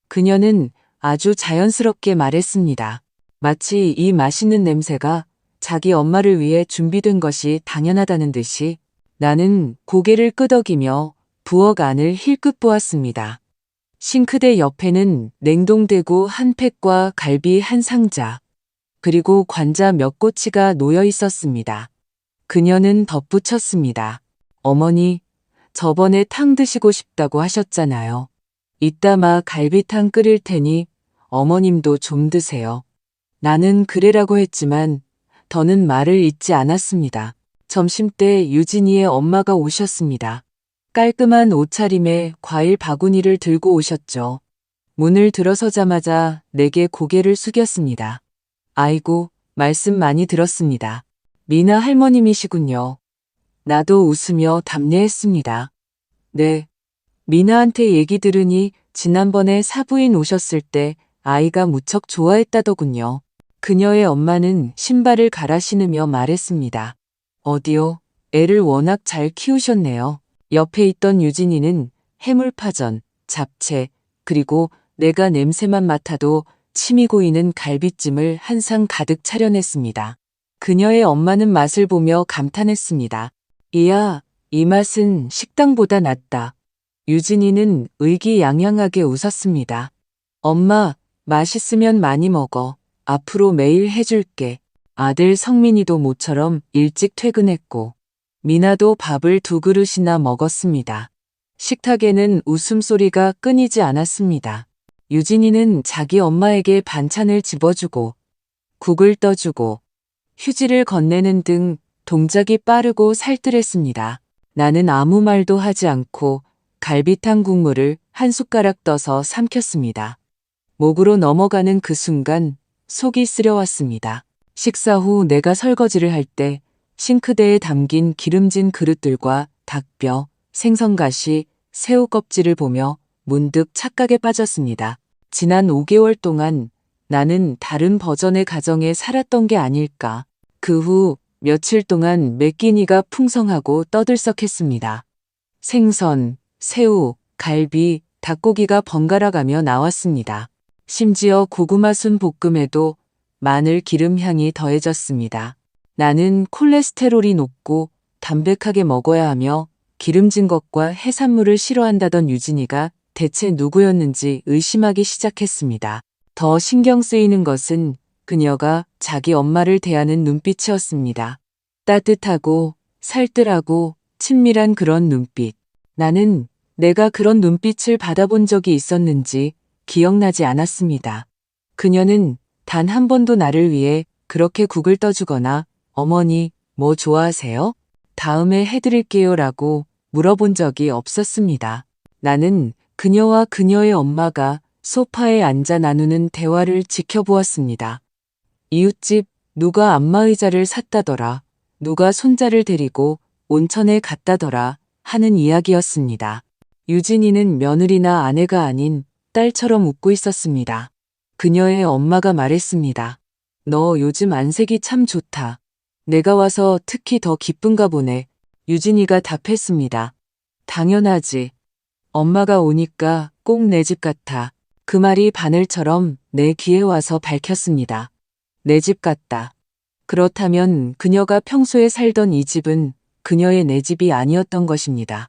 S1: 그녀는 아주 자연스럽게 말했습니다. 마치 이 맛있는 냄새가 자기 엄마를 위해 준비된 것이 당연하다는 듯이. 나는 고개를 끄덕이며 부엌 안을 힐끗 보았습니다. 싱크대 옆에는 냉동대구 한 팩과 갈비 한 상자, 그리고 관자 몇 꼬치가 놓여 있었습니다. 그녀는 덧붙였습니다. 어머니, 저번에 탕 드시고 싶다고 하셨잖아요. 이따 막 갈비탕 끓일 테니 어머님도 좀 드세요. 나는 그래라고 했지만 더는 말을 잇지 않았습니다. 점심때 유진이의 엄마가 오셨습니다. 깔끔한 옷차림에 과일 바구니를 들고 오셨죠. 문을 들어서자마자 내게 고개를 숙였습니다. 아이고, 말씀 많이 들었습니다. 미나 할머님이시군요. 나도 웃으며 답례했습니다. 네. 미나한테 얘기 들으니 지난번에 사부인 오셨을 때 아이가 무척 좋아했다더군요. 그녀의 엄마는 신발을 갈아 신으며 말했습니다. 어디요? 애를 워낙 잘 키우셨네요. 옆에 있던 유진이는 해물파전, 잡채, 그리고 내가 냄새만 맡아도 침이 고이는 갈비찜을 한 상 가득 차려냈습니다. 그녀의 엄마는 맛을 보며 감탄했습니다. 이야, 이 맛은 식당보다 낫다. 유진이는 의기양양하게 웃었습니다. 엄마, 맛있으면 많이 먹어. 앞으로 매일 해줄게. 아들 성민이도 모처럼 일찍 퇴근했고 미나도 밥을 2그릇이나 먹었습니다. 식탁에는 웃음소리가 끊이지 않았습니다. 유진이는 자기 엄마에게 반찬을 집어주고 국을 떠주고 휴지를 건네는 등 동작이 빠르고 살뜰했습니다. 나는 아무 말도 하지 않고 갈비탕 국물을 한 숟가락 떠서 삼켰습니다. 목으로 넘어가는 그 순간 속이 쓰려왔습니다. 식사 후 내가 설거지를 할 때 싱크대에 담긴 기름진 그릇들과 닭뼈, 생선가시, 새우 껍질을 보며 문득 착각에 빠졌습니다. 지난 5개월 동안 나는 다른 버전의 가정에 살았던 게 아닐까. 그 후 며칠 동안 매 끼니가 풍성하고 떠들썩했습니다. 생선, 새우, 갈비, 닭고기가 번갈아가며 나왔습니다. 심지어 고구마 순 볶음에도 마늘 기름 향이 더해졌습니다. 나는 콜레스테롤이 높고 담백하게 먹어야 하며 기름진 것과 해산물을 싫어한다던 유진이가 대체 누구였는지 의심하기 시작했습니다. 더 신경 쓰이는 것은 그녀가 자기 엄마를 대하는 눈빛이었습니다. 따뜻하고 살뜰하고 친밀한 그런 눈빛. 나는 내가 그런 눈빛을 받아본 적이 있었는지 기억나지 않았습니다. 그녀는 단 한 번도 나를 위해 그렇게 국을 떠주거나 어머니, 뭐 좋아하세요? 다음에 해드릴게요 라고 물어본 적이 없었습니다. 나는 그녀와 그녀의 엄마가 소파에 앉아 나누는 대화를 지켜보았습니다. 이웃집 누가 안마의자를 샀다더라, 누가 손자를 데리고 온천에 갔다더라 하는 이야기였습니다. 유진이는 며느리나 아내가 아닌 딸처럼 웃고 있었습니다. 그녀의 엄마가 말했습니다. 너 요즘 안색이 참 좋다. 내가 와서 특히 더 기쁜가 보네. 유진이가 답했습니다. 당연하지. 엄마가 오니까 꼭 내 집 같아. 그 말이 바늘처럼 내 귀에 와서 밝혔습니다. 내 집 같다. 그렇다면 그녀가 평소에 살던 이 집은 그녀의 내 집이 아니었던 것입니다.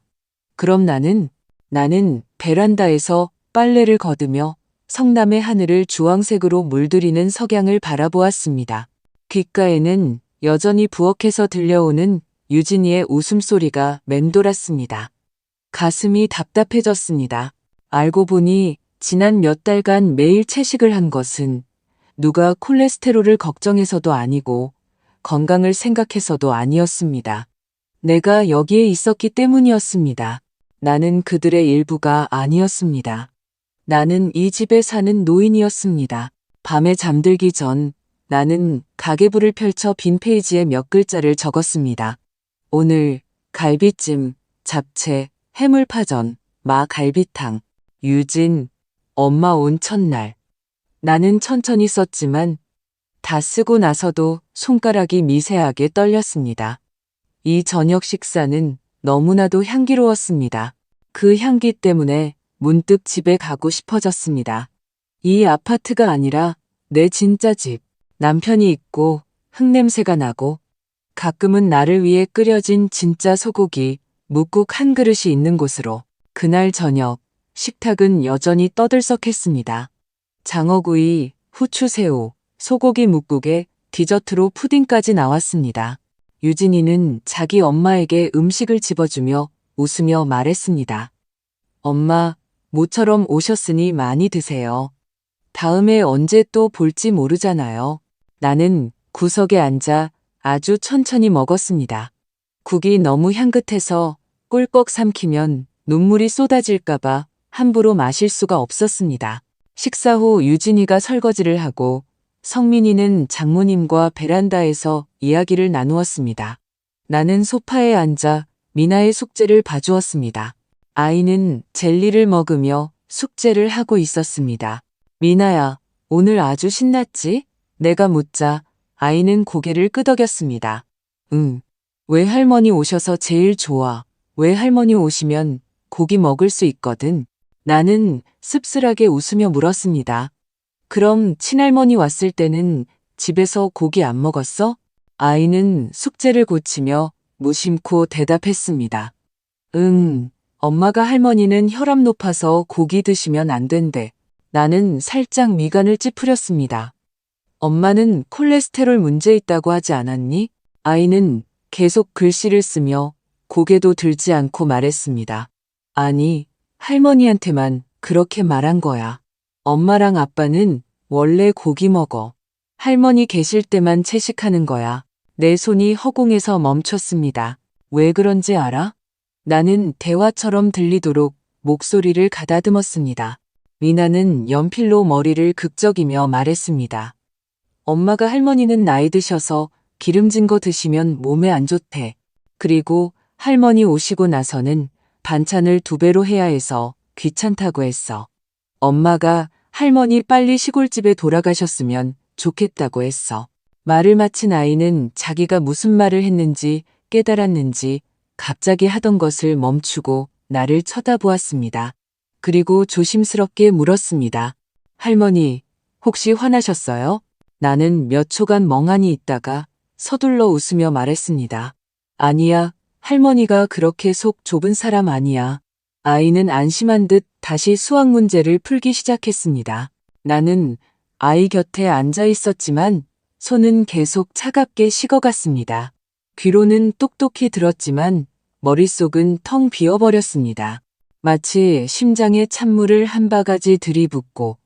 S1: 그럼 나는 베란다에서 빨래를 거두며 성남의 하늘을 주황색으로 물들이는 석양을 바라보았습니다. 귓가에는 여전히 부엌에서 들려오는 유진이의 웃음소리가 맴돌았습니다. 가슴이 답답해졌습니다. 알고 보니 지난 몇 달간 매일 채식을 한 것은 누가 콜레스테롤을 걱정해서도 아니고 건강을 생각해서도 아니었습니다. 내가 여기에 있었기 때문이었습니다. 나는 그들의 일부가 아니었습니다. 나는 이 집에 사는 노인이었습니다. 밤에 잠들기 전 나는 가계부를 펼쳐 빈 페이지에 몇 글자를 적었습니다. 오늘 갈비찜, 잡채, 해물파전, 마갈비탕, 유진, 엄마 온 첫날. 나는 천천히 썼지만 다 쓰고 나서도 손가락이 미세하게 떨렸습니다. 이 저녁 식사는 너무나도 향기로웠습니다. 그 향기 때문에 문득 집에 가고 싶어졌습니다. 이 아파트가 아니라 내 진짜 집. 남편이 있고 흙냄새가 나고 가끔은 나를 위해 끓여진 진짜 소고기, 묵국 한 그릇이 있는 곳으로. 그날 저녁 식탁은 여전히 떠들썩했습니다. 장어구이, 후추새우, 소고기 묵국에 디저트로 푸딩까지 나왔습니다. 유진이는 자기 엄마에게 음식을 집어주며 웃으며 말했습니다. 엄마, 모처럼 오셨으니 많이 드세요. 다음에 언제 또 볼지 모르잖아요. 나는 구석에 앉아 아주 천천히 먹었습니다. 국이 너무 향긋해서 꿀꺽 삼키면 눈물이 쏟아질까봐 함부로 마실 수가 없었습니다. 식사 후 유진이가 설거지를 하고 성민이는 장모님과 베란다에서 이야기를 나누었습니다. 나는 소파에 앉아 미나의 숙제를 봐주었습니다. 아이는 젤리를 먹으며 숙제를 하고 있었습니다. 미나야, 오늘 아주 신났지? 내가 묻자 아이는 고개를 끄덕였습니다. 응. 외할머니 오셔서 제일 좋아. 외할머니 오시면 고기 먹을 수 있거든. 나는 씁쓸하게 웃으며 물었습니다. 그럼 친할머니 왔을 때는 집에서 고기 안 먹었어? 아이는 숙제를 고치며 무심코 대답했습니다. 응, 엄마가 할머니는 혈압 높아서 고기 드시면 안 된대. 나는 살짝 미간을 찌푸렸습니다. 엄마는 콜레스테롤 문제 있다고 하지 않았니? 아이는 계속 글씨를 쓰며 고개도 들지 않고 말했습니다. 아니, 할머니한테만 그렇게 말한 거야. 엄마랑 아빠는 원래 고기 먹어. 할머니 계실 때만 채식하는 거야. 내 손이 허공에서 멈췄습니다. 왜 그런지 알아? 나는 대화처럼 들리도록 목소리를 가다듬었습니다. 미나는 연필로 머리를 극적이며 말했습니다. 엄마가 할머니는 나이 드셔서 기름진 거 드시면 몸에 안 좋대. 그리고 할머니 오시고 나서는 반찬을 2배로 해야 해서 귀찮다고 했어. 엄마가 할머니 빨리 시골집에 돌아가셨으면 좋겠다고 했어. 말을 마친 아이는 자기가 무슨 말을 했는지 깨달았는지 갑자기 하던 것을 멈추고 나를 쳐다보았습니다. 그리고 조심스럽게 물었습니다. 할머니, 혹시 화나셨어요? 나는 몇 초간 멍하니 있다가 서둘러 웃으며 말했습니다. 아니야, 할머니가 그렇게 속 좁은 사람 아니야. 아이는 안심한 듯 다시 수학 문제를 풀기 시작했습니다. 나는 아이 곁에 앉아 있었지만 손은 계속 차갑게 식어갔습니다. 귀로는 똑똑히 들었지만 머릿속은 텅 비어버렸습니다. 마치 심장에 찬물을 한 바가지 들이붓고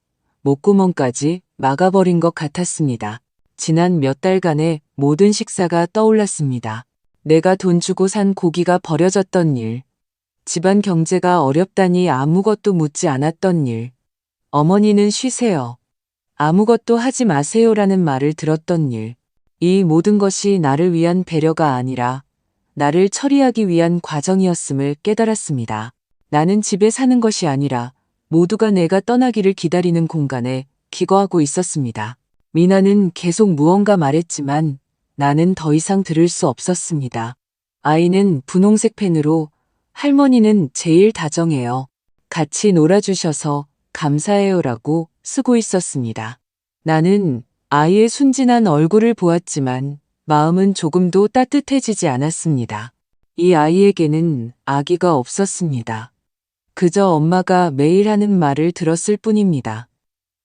S1: 목구멍까지 막아버린 것 같았습니다. 지난 몇 달간의 모든 식사가 떠올랐습니다. 내가 돈 주고 산 고기가 버려졌던 일, 집안 경제가 어렵다니 아무것도 묻지 않았던 일, 어머니는 쉬세요. 아무것도 하지 마세요라는 말을 들었던 일, 이 모든 것이 나를 위한 배려가 아니라 나를 처리하기 위한 과정이었음을 깨달았습니다. 나는 집에 사는 것이 아니라 모두가 내가 떠나기를 기다리는 공간에 기거하고 있었습니다. 미나는 계속 무언가 말했지만 나는 더 이상 들을 수 없었습니다. 아이는 분홍색 펜으로 할머니는 제일 다정해요. 같이 놀아주셔서 감사해요라고 쓰고 있었습니다. 나는 아이의 순진한 얼굴을 보았지만 마음은 조금도 따뜻해지지 않았습니다. 이 아이에게는 아기가 없었습니다. 그저 엄마가 매일 하는 말을 들었을 뿐입니다.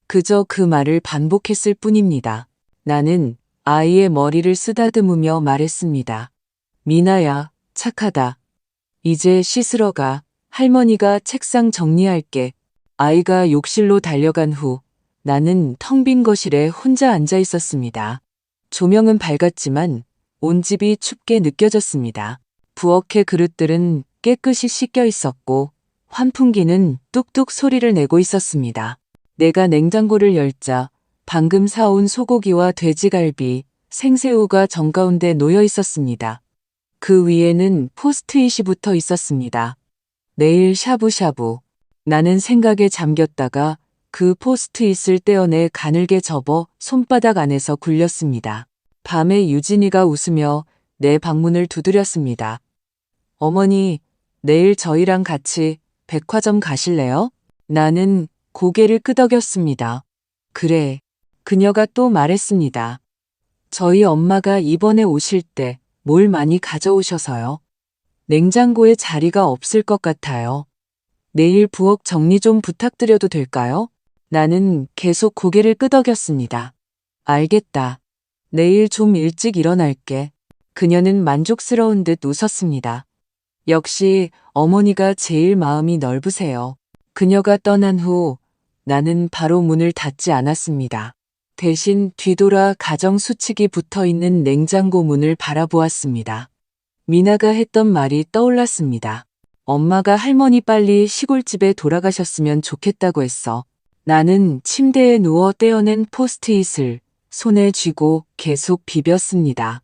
S1: 그저 그 말을 반복했을 뿐입니다. 나는 아이의 머리를 쓰다듬으며 말했습니다. 미나야, 착하다. 이제 씻으러 가. 할머니가 책상 정리할게. 아이가 욕실로 달려간 후 나는 텅 빈 거실에 혼자 앉아 있었습니다. 조명은 밝았지만 온 집이 춥게 느껴졌습니다. 부엌의 그릇들은 깨끗이 씻겨 있었고 환풍기는 뚝뚝 소리를 내고 있었습니다. 내가 냉장고를 열자 방금 사온 소고기와 돼지갈비, 생새우가 정가운데 놓여 있었습니다. 그 위에는 포스트잇이 붙어 있었습니다. 내일 샤브샤브. 나는 생각에 잠겼다가 그 포스트잇을 떼어내 가늘게 접어 손바닥 안에서 굴렸습니다. 밤에 유진이가 웃으며 내 방문을 두드렸습니다. 어머니, 내일 저희랑 같이 백화점 가실래요? 나는 고개를 끄덕였습니다. 그래. 그녀가 또 말했습니다. 저희 엄마가 이번에 오실 때 뭘 많이 가져오셔서요. 냉장고에 자리가 없을 것 같아요. 내일 부엌 정리 좀 부탁드려도 될까요? 나는 계속 고개를 끄덕였습니다. 알겠다. 내일 좀 일찍 일어날게. 그녀는 만족스러운 듯 웃었습니다. 역시 어머니가 제일 마음이 넓으세요. 그녀가 떠난 후 나는 바로 문을 닫지 않았습니다. 대신 뒤돌아 가정수칙이 붙어있는 냉장고 문을 바라보았습니다. 미나가 했던 말이 떠올랐습니다. 엄마가 할머니 빨리 시골집에 돌아가셨으면 좋겠다고 했어. 나는 침대에 누워 떼어낸 포스트잇을 손에 쥐고 계속 비볐습니다.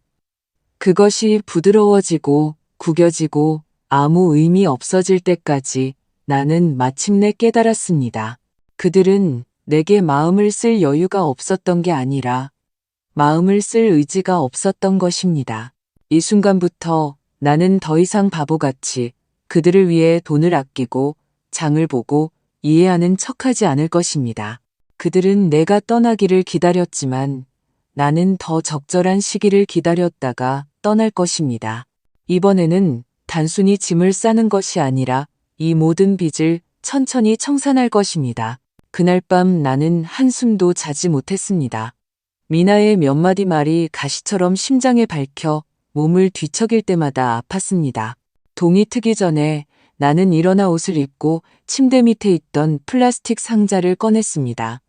S1: 그것이 부드러워지고 구겨지고 아무 의미 없어질 때까지 나는 마침내 깨달았습니다. 그들은 내게 마음을 쓸 여유가 없었던 게 아니라 마음을 쓸 의지가 없었던 것입니다. 이 순간부터 나는 더 이상 바보같이 그들을 위해 돈을 아끼고 장을 보고 이해하는 척하지 않을 것입니다. 그들은 내가 떠나기를 기다렸지만 나는 더 적절한 시기를 기다렸다가 떠날 것입니다. 이번에는 단순히 짐을 싸는 것이 아니라 이 모든 빚을 천천히 청산할 것입니다. 그날 밤 나는 한숨도 자지 못했습니다. 미나의 몇 마디 말이 가시처럼 심장에 박혀 몸을 뒤척일 때마다 아팠습니다. 동이 트기 전에 나는 일어나 옷을 입고 침대 밑에 있던 플라스틱 상자를 꺼냈습니다.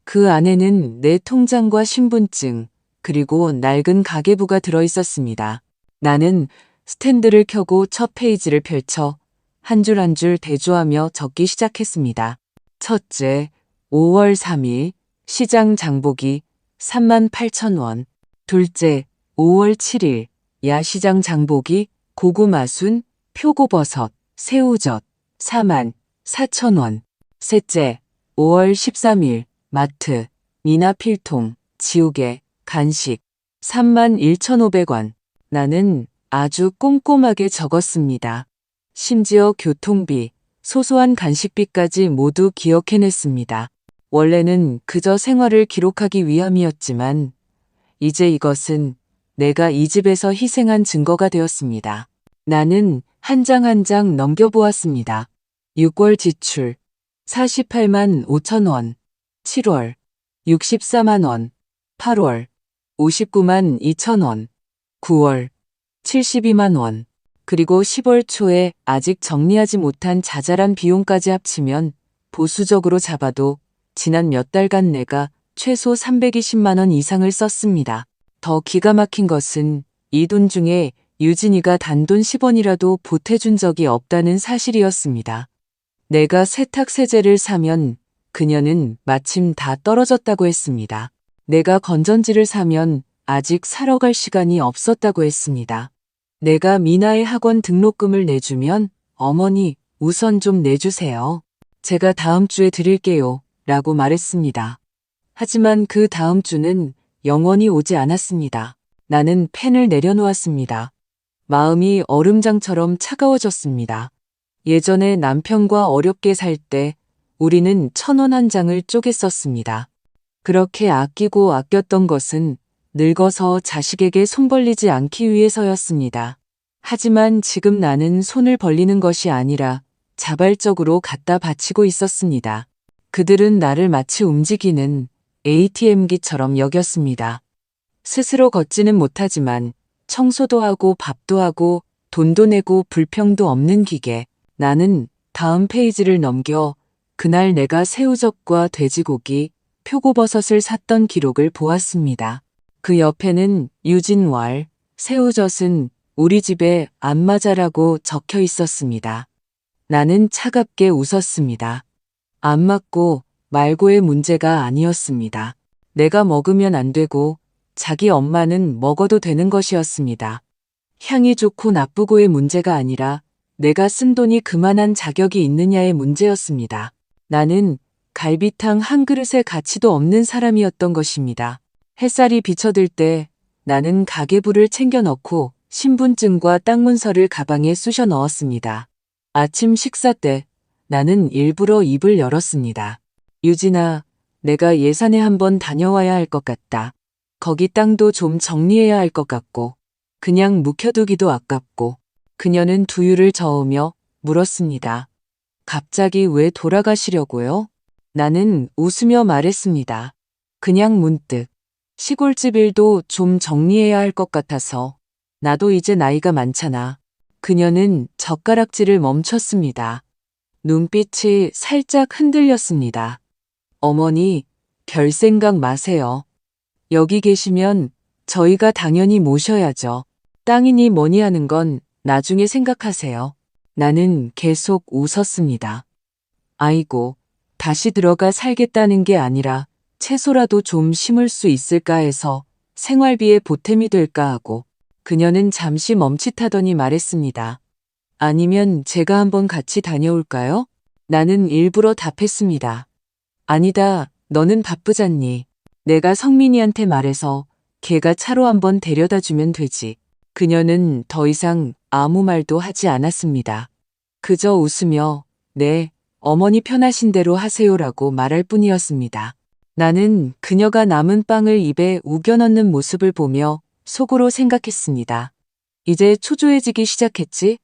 S1: 그 안에는 내 통장과 신분증, 그리고 낡은 가계부가 들어 있었습니다. 나는 스탠드를 켜고 첫 페이지를 펼쳐 한 줄 한 줄 대조하며 적기 시작했습니다. 첫째, 5월 3일 시장 장보기 38,000원. 둘째, 5월 7일 야시장 장보기 고구마순, 표고버섯, 새우젓 44,000원. 셋째, 5월 13일 마트 미나 필통, 지우개, 간식 31,500원. 나는 아주 꼼꼼하게 적었습니다. 심지어 교통비, 소소한 간식비까지 모두 기억해냈습니다. 원래는 그저 생활을 기록하기 위함이었지만 이제 이것은 내가 이 집에서 희생한 증거가 되었습니다. 나는 한 장 한 장 넘겨보았습니다. 6월 지출 48만 5천 원, 7월 64만 원, 8월 59만 2천 원, 9월 72만 원, 그리고 10월 초에 아직 정리하지 못한 자잘한 비용까지 합치면 보수적으로 잡아도 지난 몇 달간 내가 최소 320만 원 이상을 썼습니다. 더 기가 막힌 것은 이 돈 중에 유진이가 단돈 10원이라도 보태준 적이 없다는 사실이었습니다. 내가 세탁세제를 사면 그녀는 마침 다 떨어졌다고 했습니다. 내가 건전지를 사면 아직 사러 갈 시간이 없었다고 했습니다. 내가 미나의 학원 등록금을 내주면 어머니 우선 좀 내주세요. 제가 다음 주에 드릴게요. 라고 말했습니다. 하지만 그 다음 주는 영원히 오지 않았습니다. 나는 펜을 내려놓았습니다. 마음이 얼음장처럼 차가워졌습니다. 예전에 남편과 어렵게 살 때 우리는 1,000원 한 장을 쪼개 썼습니다. 그렇게 아끼고 아꼈던 것은 늙어서 자식에게 손 벌리지 않기 위해서였습니다. 하지만 지금 나는 손을 벌리는 것이 아니라 자발적으로 갖다 바치고 있었습니다. 그들은 나를 마치 움직이는 ATM기처럼 여겼습니다. 스스로 걷지는 못하지만 청소도 하고 밥도 하고 돈도 내고 불평도 없는 기계. 나는 다음 페이지를 넘겨 그날 내가 새우젓과 돼지고기, 표고버섯을 샀던 기록을 보았습니다. 그 옆에는 유진왈, 새우젓은 우리 집에 안맞아라고 적혀 있었습니다. 나는 차갑게 웃었습니다. 안 맞고 말고의 문제가 아니었습니다. 내가 먹으면 안 되고 자기 엄마는 먹어도 되는 것이었습니다. 향이 좋고 나쁘고의 문제가 아니라 내가 쓴 돈이 그만한 자격이 있느냐의 문제였습니다. 나는 갈비탕 한 그릇의 가치도 없는 사람이었던 것입니다. 햇살이 비쳐들 때 나는 가계부를 챙겨 넣고 신분증과 땅 문서를 가방에 쑤셔 넣었습니다. 아침 식사 때 나는 일부러 입을 열었습니다. 유진아, 내가 예산에 한번 다녀와야 할 것 같다. 거기 땅도 좀 정리해야 할 것 같고 그냥 묵혀두기도 아깝고. 그녀는 두유를 저으며 물었습니다. 갑자기 왜 돌아가시려고요? 나는 웃으며 말했습니다. 그냥 문득 시골집 일도 좀 정리해야 할 것 같아서. 나도 이제 나이가 많잖아. 그녀는 젓가락질을 멈췄습니다. 눈빛이 살짝 흔들렸습니다. 어머니, 별 생각 마세요. 여기 계시면 저희가 당연히 모셔야죠. 땅이니 뭐니 하는 건 나중에 생각하세요. 나는 계속 웃었습니다. 아이고, 다시 들어가 살겠다는 게 아니라 채소라도 좀 심을 수 있을까 해서 생활비에 보탬이 될까 하고. 그녀는 잠시 멈칫하더니 말했습니다. 아니면 제가 한번 같이 다녀올까요? 나는 일부러 답했습니다. 아니다, 너는 바쁘잖니. 내가 성민이한테 말해서 걔가 차로 한번 데려다 주면 되지. 그녀는 더 이상 아무 말도 하지 않았습니다. 그저 웃으며 네, 어머니 편하신 대로 하세요라고 말할 뿐이었습니다. 나는 그녀가 남은 빵을 입에 우겨 넣는 모습을 보며 속으로 생각했습니다. 이제 초조해지기 시작했지?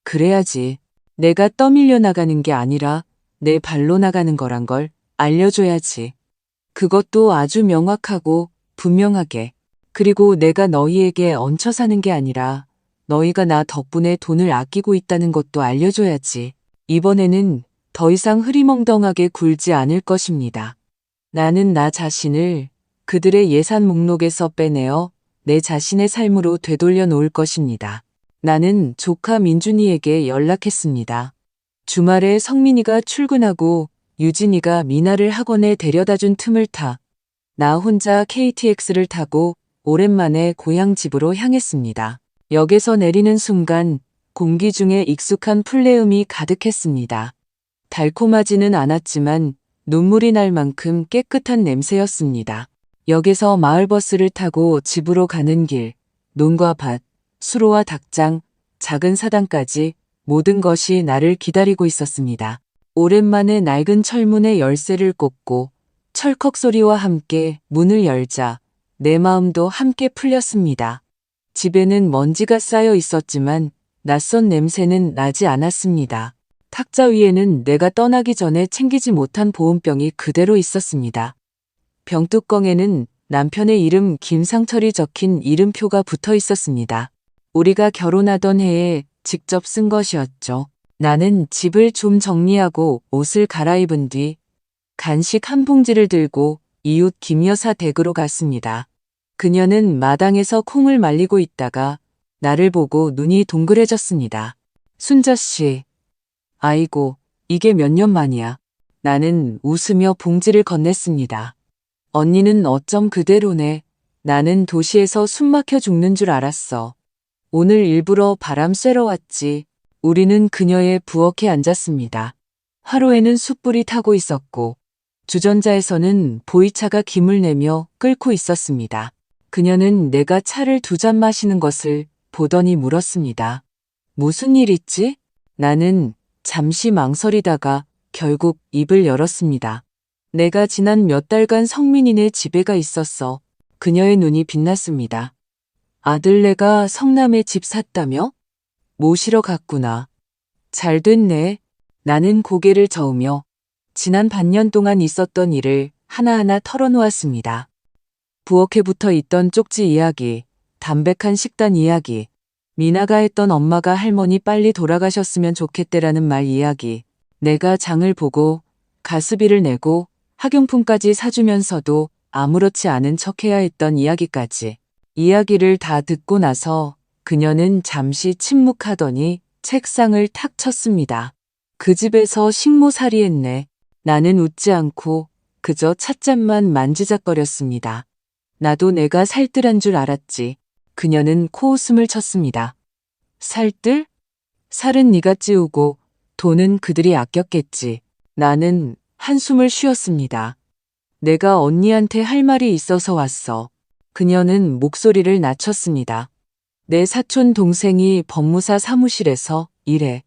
S1: 그래야지. 내가 떠밀려 나가는 게 아니라 내 발로 나가는 거란 걸 알려줘야지. 그것도 아주 명확하고 분명하게. 그리고 내가 너희에게 얹혀 사는 게 아니라 너희가 나 덕분에 돈을 아끼고 있다는 것도 알려줘야지. 이번에는 더 이상 흐리멍덩하게 굴지 않을 것입니다. 나는 나 자신을 그들의 예산 목록에서 빼내어 내 자신의 삶으로 되돌려 놓을 것입니다. 나는 조카 민준이에게 연락했습니다. 주말에 성민이가 출근하고 유진이가 미나를 학원에 데려다준 틈을 타 나 혼자 KTX를 타고 오랜만에 고향 집으로 향했습니다. 역에서 내리는 순간 공기 중에 익숙한 풀내음이 가득했습니다. 달콤하지는 않았지만 눈물이 날 만큼 깨끗한 냄새였습니다. 역에서 마을버스를 타고 집으로 가는 길, 논과 밭, 수로와 닭장, 작은 사당까지 모든 것이 나를 기다리고 있었습니다. 오랜만에 낡은 철문에 열쇠를 꽂고 철컥 소리와 함께 문을 열자 내 마음도 함께 풀렸습니다. 집에는 먼지가 쌓여 있었지만 낯선 냄새는 나지 않았습니다. 탁자 위에는 내가 떠나기 전에 챙기지 못한 보온병이 그대로 있었습니다. 병뚜껑에는 남편의 이름 김상철이 적힌 이름표가 붙어 있었습니다. 우리가 결혼하던 해에 직접 쓴 것이었죠. 나는 집을 좀 정리하고 옷을 갈아입은 뒤 간식 한 봉지를 들고 이웃 김 여사 댁으로 갔습니다. 그녀는 마당에서 콩을 말리고 있다가 나를 보고 눈이 동그래졌습니다. 순자 씨. 아이고, 이게 몇 년 만이야. 나는 웃으며 봉지를 건넸습니다. 언니는 어쩜 그대로네. 나는 도시에서 숨 막혀 죽는 줄 알았어. 오늘 일부러 바람 쐬러 왔지. 우리는 그녀의 부엌에 앉았습니다. 화로에는 숯불이 타고 있었고 주전자에서는 보이차가 김을 내며 끓고 있었습니다. 그녀는 내가 차를 두 잔 마시는 것을 보더니 물었습니다. 무슨 일 있지? 나는 잠시 망설이다가 결국 입을 열었습니다. 내가 지난 몇 달간 성민이네 집에가 있었어. 그녀의 눈이 빛났습니다. 아들네가 성남에 집 샀다며? 모시러 갔구나. 잘 됐네. 나는 고개를 저으며 지난 반년 동안 있었던 일을 하나하나 털어놓았습니다. 부엌에 붙어 있던 쪽지 이야기, 담백한 식단 이야기, 미나가 했던 엄마가 할머니 빨리 돌아가셨으면 좋겠대라는 말 이야기, 내가 장을 보고 가스비를 내고 학용품까지 사주면서도 아무렇지 않은 척해야 했던 이야기까지. 이야기를 다 듣고 나서 그녀는 잠시 침묵하더니 책상을 탁 쳤습니다. 그 집에서 식모살이했네. 나는 웃지 않고 그저 찻잔만 만지작거렸습니다. 나도 내가 살뜰한 줄 알았지. 그녀는 코웃음을 쳤습니다. 살뜰? 살은 네가 찌우고 돈은 그들이 아꼈겠지. 나는 한숨을 쉬었습니다. 내가 언니한테 할 말이 있어서 왔어. 그녀는 목소리를 낮췄습니다. 내 사촌 동생이 법무사 사무실에서 일해.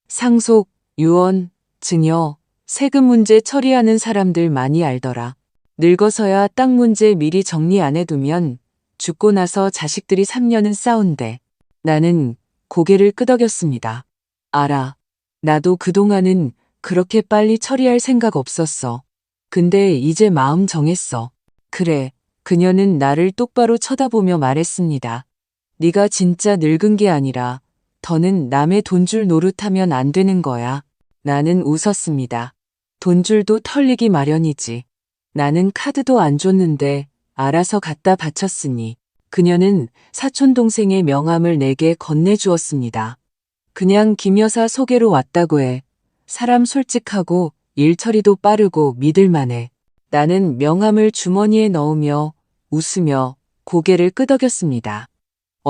S1: 상속, 유언, 증여, 세금 문제 처리하는 사람들 많이 알더라. 늙어서야 땅 문제 미리 정리 안 해두면 죽고 나서 자식들이 3년은 싸운대. 나는 고개를 끄덕였습니다. 알아. 나도 그동안은 그렇게 빨리 처리할 생각 없었어. 근데 이제 마음 정했어. 그래. 그녀는 나를 똑바로 쳐다보며 말했습니다. 네가 진짜 늙은 게 아니라 더는 남의 돈줄 노릇하면 안 되는 거야. 나는 웃었습니다. 돈줄도 털리기 마련이지. 나는 카드도 안 줬는데 알아서 갖다 바쳤으니. 그녀는 사촌동생의 명함을 내게 건네주었습니다. 그냥 김 여사 소개로 왔다고 해. 사람 솔직하고 일 처리도 빠르고 믿을만해. 나는 명함을 주머니에 넣으며 웃으며 고개를 끄덕였습니다.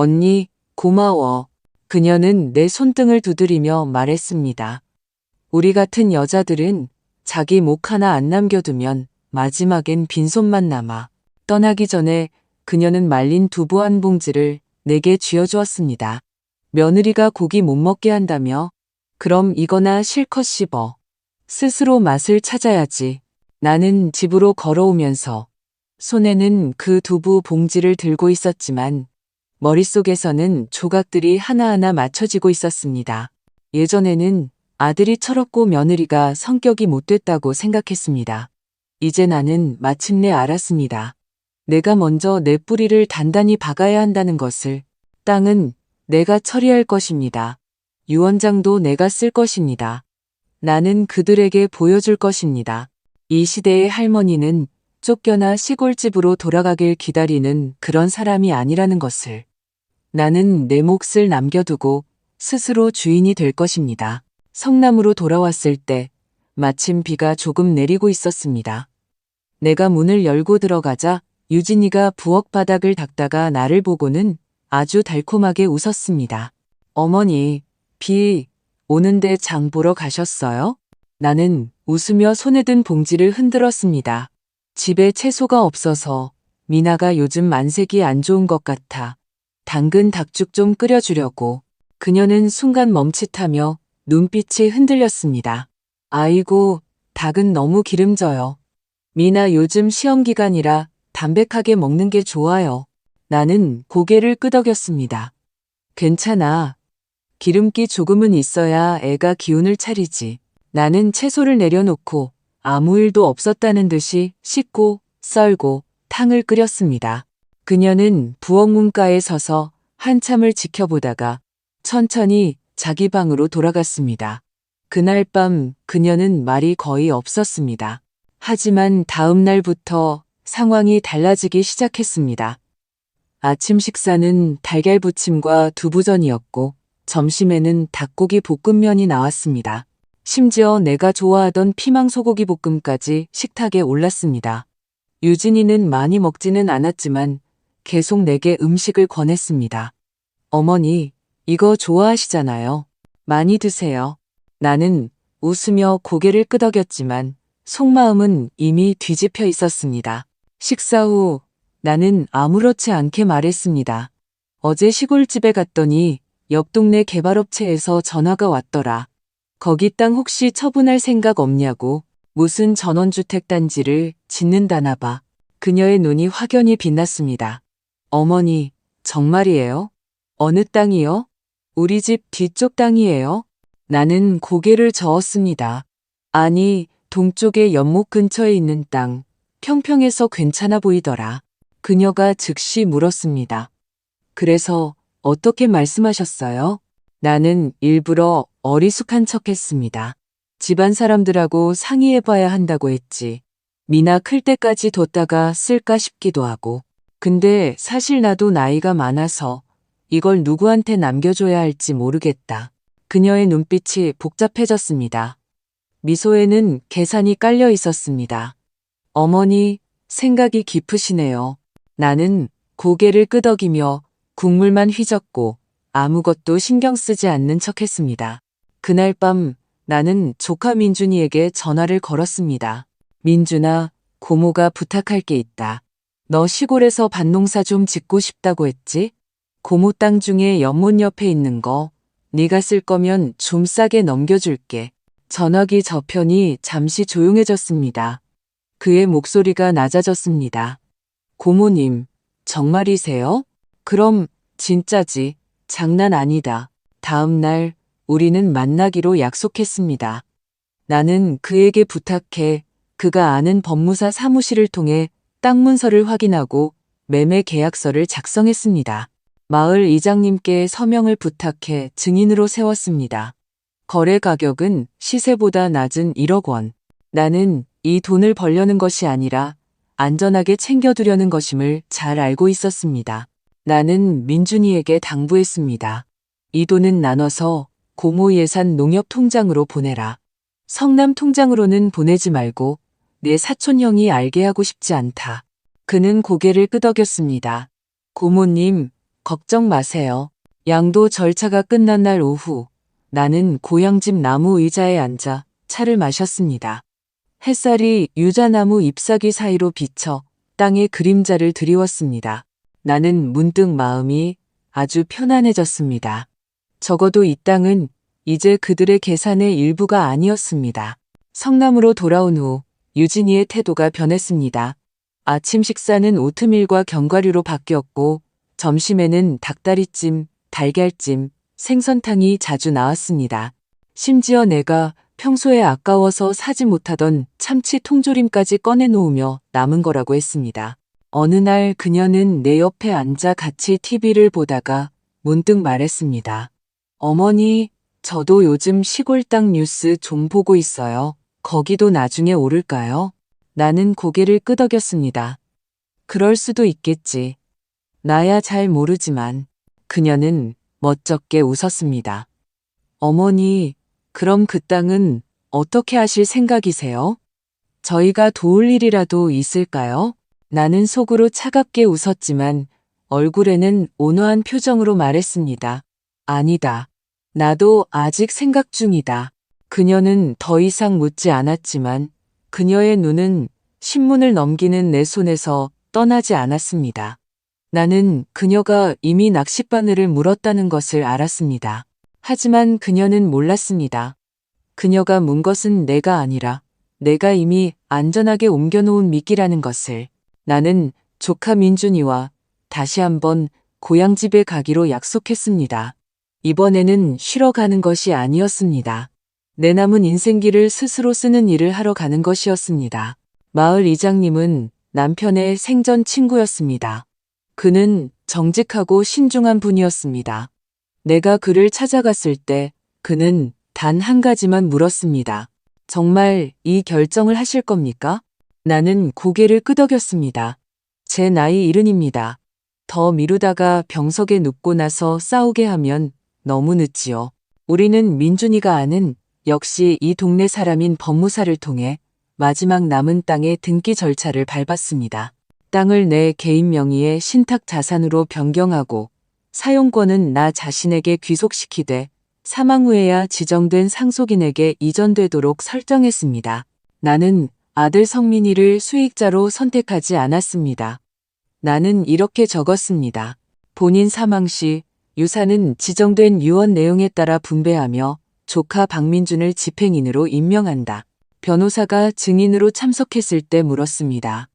S1: 언니, 고마워. 그녀는 내 손등을 두드리며 말했습니다. 우리 같은 여자들은 자기 목 하나 안 남겨두면 마지막엔 빈손만 남아. 떠나기 전에 그녀는 말린 두부 한 봉지를 내게 쥐어주었습니다. 며느리가 고기 못 먹게 한다며? 그럼 이거나 실컷 씹어. 스스로 맛을 찾아야지. 나는 집으로 걸어오면서 손에는 그 두부 봉지를 들고 있었지만 머릿속에서는 조각들이 하나하나 맞춰지고 있었습니다. 예전에는 아들이 철없고 며느리가 성격이 못됐다고 생각했습니다. 이제 나는 마침내 알았습니다. 내가 먼저 내 뿌리를 단단히 박아야 한다는 것을. 땅은 내가 처리할 것입니다. 유언장도 내가 쓸 것입니다. 나는 그들에게 보여줄 것입니다. 이 시대의 할머니는 쫓겨나 시골집으로 돌아가길 기다리는 그런 사람이 아니라는 것을. 나는 내 몫을 남겨두고 스스로 주인이 될 것입니다. 성남으로 돌아왔을 때 마침 비가 조금 내리고 있었습니다. 내가 문을 열고 들어가자 유진이가 부엌 바닥을 닦다가 나를 보고는 아주 달콤하게 웃었습니다. 어머니, 비 오는데 장 보러 가셨어요? 나는 웃으며 손에 든 봉지를 흔들었습니다. 집에 채소가 없어서 미나가 요즘 만색이 안 좋은 것 같아 당근 닭죽 좀 끓여주려고. 그녀는 순간 멈칫하며 눈빛이 흔들렸습니다. 아이고, 닭은 너무 기름져요. 미나 요즘 시험 기간이라 담백하게 먹는 게 좋아요. 나는 고개를 끄덕였습니다. 괜찮아. 기름기 조금은 있어야 애가 기운을 차리지. 나는 채소를 내려놓고 아무 일도 없었다는 듯이 씻고 썰고 탕을 끓였습니다. 그녀는 부엌 문가에 서서 한참을 지켜보다가 천천히 자기 방으로 돌아갔습니다. 그날 밤 그녀는 말이 거의 없었습니다. 하지만 다음 날부터 상황이 달라지기 시작했습니다. 아침 식사는 달걀 부침과 두부전이었고 점심에는 닭고기 볶음면이 나왔습니다. 심지어 내가 좋아하던 피망 소고기 볶음까지 식탁에 올랐습니다. 유진이는 많이 먹지는 않았지만 계속 내게 음식을 권했습니다. 어머니, 이거 좋아하시잖아요. 많이 드세요. 나는 웃으며 고개를 끄덕였지만 속마음은 이미 뒤집혀 있었습니다. 식사 후 나는 아무렇지 않게 말했습니다. 어제 시골집에 갔더니 옆 동네 개발업체에서 전화가 왔더라. 거기 땅 혹시 처분할 생각 없냐고. 무슨 전원주택 단지를 짓는다나 봐. 그녀의 눈이 확연히 빛났습니다. 어머니, 정말이에요? 어느 땅이요? 우리 집 뒤쪽 땅이에요? 나는 고개를 저었습니다. 아니, 동쪽의 연못 근처에 있는 땅, 평평해서 괜찮아 보이더라. 그녀가 즉시 물었습니다. 그래서 어떻게 말씀하셨어요? 나는 일부러 어리숙한 척했습니다. 집안 사람들하고 상의해봐야 한다고 했지. 미나 클 때까지 뒀다가 쓸까 싶기도 하고. 근데 사실 나도 나이가 많아서 이걸 누구한테 남겨줘야 할지 모르겠다. 그녀의 눈빛이 복잡해졌습니다. 미소에는 계산이 깔려 있었습니다. 어머니, 생각이 깊으시네요. 나는 고개를 끄덕이며 국물만 휘젓고 아무것도 신경 쓰지 않는 척했습니다. 그날 밤 나는 조카 민준이에게 전화를 걸었습니다. 민준아, 고모가 부탁할 게 있다. 너 시골에서 밭농사 좀 짓고 싶다고 했지? 고모 땅 중에 연못 옆에 있는 거 네가 쓸 거면 좀 싸게 넘겨줄게. 전화기 저편이 잠시 조용해졌습니다. 그의 목소리가 낮아졌습니다. 고모님, 정말이세요? 그럼 진짜지. 장난 아니다. 다음 날 우리는 만나기로 약속했습니다. 나는 그에게 부탁해 그가 아는 법무사 사무실을 통해 땅 문서를 확인하고 매매 계약서를 작성했습니다. 마을 이장님께 서명을 부탁해 증인으로 세웠습니다. 거래 가격은 시세보다 낮은 1억 원. 나는 이 돈을 벌려는 것이 아니라 안전하게 챙겨두려는 것임을 잘 알고 있었습니다. 나는 민준이에게 당부했습니다. 이 돈은 나눠서 고모 예산 농협 통장으로 보내라. 성남 통장으로는 보내지 말고 내 사촌형이 알게 하고 싶지 않다. 그는 고개를 끄덕였습니다. 고모님, 걱정 마세요. 양도 절차가 끝난 날 오후, 나는 고향집 나무 의자에 앉아 차를 마셨습니다. 햇살이 유자나무 잎사귀 사이로 비쳐 땅에 그림자를 드리웠습니다. 나는 문득 마음이 아주 편안해졌습니다. 적어도 이 땅은 이제 그들의 계산의 일부가 아니었습니다. 성남으로 돌아온 후 유진이의 태도가 변했습니다. 아침 식사는 오트밀과 견과류로 바뀌었고 점심에는 닭다리찜, 달걀찜, 생선탕이 자주 나왔습니다. 심지어 내가 평소에 아까워서 사지 못하던 참치 통조림까지 꺼내놓으며 남은 거라고 했습니다. 어느 날 그녀는 내 옆에 앉아 같이 TV를 보다가 문득 말했습니다. 어머니, 저도 요즘 시골 땅 뉴스 좀 보고 있어요. 거기도 나중에 오를까요? 나는 고개를 끄덕였습니다. 그럴 수도 있겠지. 나야 잘 모르지만 그녀는 멋쩍게 웃었습니다. 어머니, 그럼 그 땅은 어떻게 하실 생각이세요? 저희가 도울 일이라도 있을까요? 나는 속으로 차갑게 웃었지만 얼굴에는 온화한 표정으로 말했습니다. 아니다. 나도 아직 생각 중이다. 그녀는 더 이상 묻지 않았지만 그녀의 눈은 신문을 넘기는 내 손에서 떠나지 않았습니다. 나는 그녀가 이미 낚싯바늘을 물었다는 것을 알았습니다. 하지만 그녀는 몰랐습니다. 그녀가 문 것은 내가 아니라 내가 이미 안전하게 옮겨놓은 미끼라는 것을. 나는 조카 민준이와 다시 한번 고향집에 가기로 약속했습니다. 이번에는 쉬러 가는 것이 아니었습니다. 내 남은 인생길을 스스로 쓰는 일을 하러 가는 것이었습니다. 마을 이장님은 남편의 생전 친구였습니다. 그는 정직하고 신중한 분이었습니다. 내가 그를 찾아갔을 때 그는 단 한 가지만 물었습니다. 정말 이 결정을 하실 겁니까? 나는 고개를 끄덕였습니다. 제 나이 70입니다. 더 미루다가 병석에 눕고 나서 싸우게 하면 너무 늦지요. 우리는 민준이가 아는 역시 이 동네 사람인 법무사를 통해 마지막 남은 땅의 등기 절차를 밟았습니다. 땅을 내 개인 명의의 신탁 자산으로 변경하고 사용권은 나 자신에게 귀속시키되 사망 후에야 지정된 상속인에게 이전되도록 설정했습니다. 나는 아들 성민이를 수익자로 선택하지 않았습니다. 나는 이렇게 적었습니다. 본인 사망 시 유산은 지정된 유언 내용에 따라 분배하며 조카 박민준을 집행인으로 임명한다. 변호사가 증인으로 참석했을 때 물었습니다.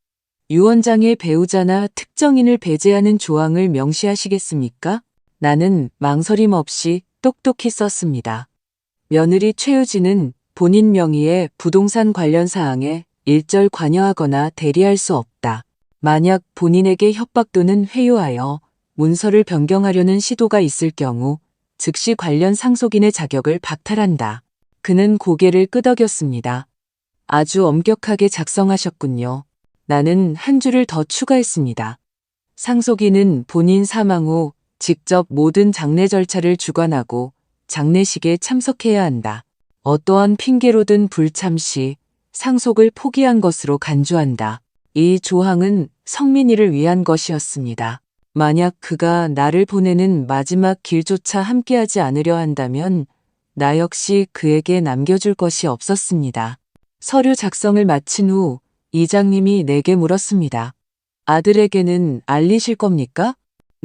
S1: 유언장에 배우자나 특정인을 배제하는 조항을 명시하시겠습니까? 나는 망설임 없이 똑똑히 썼습니다. 며느리 최유진은 본인 명의의 부동산 관련 사항에 일절 관여하거나 대리할 수 없다. 만약 본인에게 협박 또는 회유하여 문서를 변경하려는 시도가 있을 경우 즉시 관련 상속인의 자격을 박탈한다. 그는 고개를 끄덕였습니다. 아주 엄격하게 작성하셨군요. 나는 한 줄을 더 추가했습니다. 상속인은 본인 사망 후 직접 모든 장례 절차를 주관하고 장례식에 참석해야 한다. 어떠한 핑계로든 불참 시 상속을 포기한 것으로 간주한다. 이 조항은 성민이를 위한 것이었습니다. 만약 그가 나를 보내는 마지막 길조차 함께하지 않으려 한다면 나 역시 그에게 남겨줄 것이 없었습니다. 서류 작성을 마친 후 이장님이 내게 물었습니다. 아들에게는 알리실 겁니까?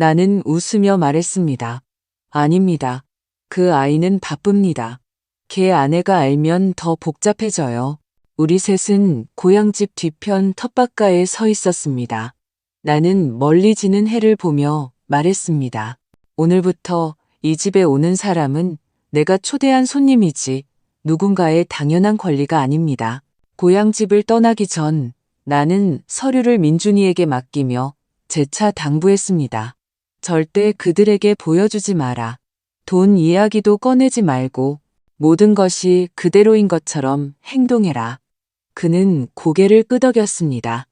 S1: 나는 웃으며 말했습니다. 아닙니다. 그 아이는 바쁩니다. 걔 아내가 알면 더 복잡해져요. 우리 셋은 고향집 뒤편 텃밭가에 서 있었습니다. 나는 멀리 지는 해를 보며 말했습니다. 오늘부터 이 집에 오는 사람은 내가 초대한 손님이지 누군가의 당연한 권리가 아닙니다. 고향집을 떠나기 전 나는 서류를 민준이에게 맡기며 재차 당부했습니다. 절대 그들에게 보여주지 마라. 돈 이야기도 꺼내지 말고 모든 것이 그대로인 것처럼 행동해라. 그는 고개를 끄덕였습니다.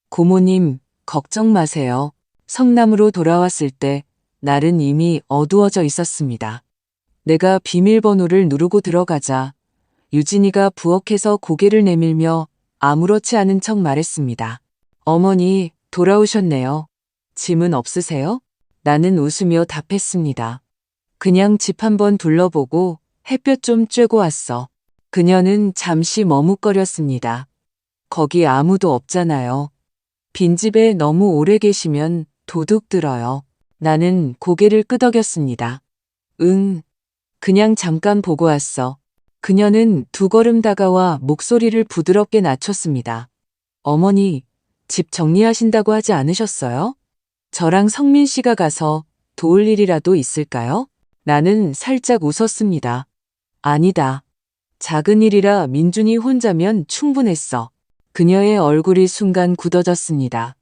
S1: 고모님, 걱정 마세요. 성남으로 돌아왔을 때 날은 이미 어두워져 있었습니다. 내가 비밀번호를 누르고 들어가자 유진이가 부엌에서 고개를 내밀며 아무렇지 않은 척 말했습니다. 어머니, 돌아오셨네요. 짐은 없으세요? 나는 웃으며 답했습니다. 그냥 집 한번 둘러보고 햇볕 좀 쬐고 왔어. 그녀는 잠시 머뭇거렸습니다. 거기 아무도 없잖아요. 빈집에 너무 오래 계시면 도둑 들어요. 나는 고개를 끄덕였습니다. 응, 그냥 잠깐 보고 왔어. 그녀는 두 걸음 다가와 목소리를 부드럽게 낮췄습니다. 어머니, 집 정리하신다고 하지 않으셨어요? 저랑 성민 씨가 가서 도울 일이라도 있을까요? 나는 살짝 웃었습니다. 아니다. 작은 일이라 민준이 혼자면 충분했어. 그녀의 얼굴이 순간 굳어졌습니다.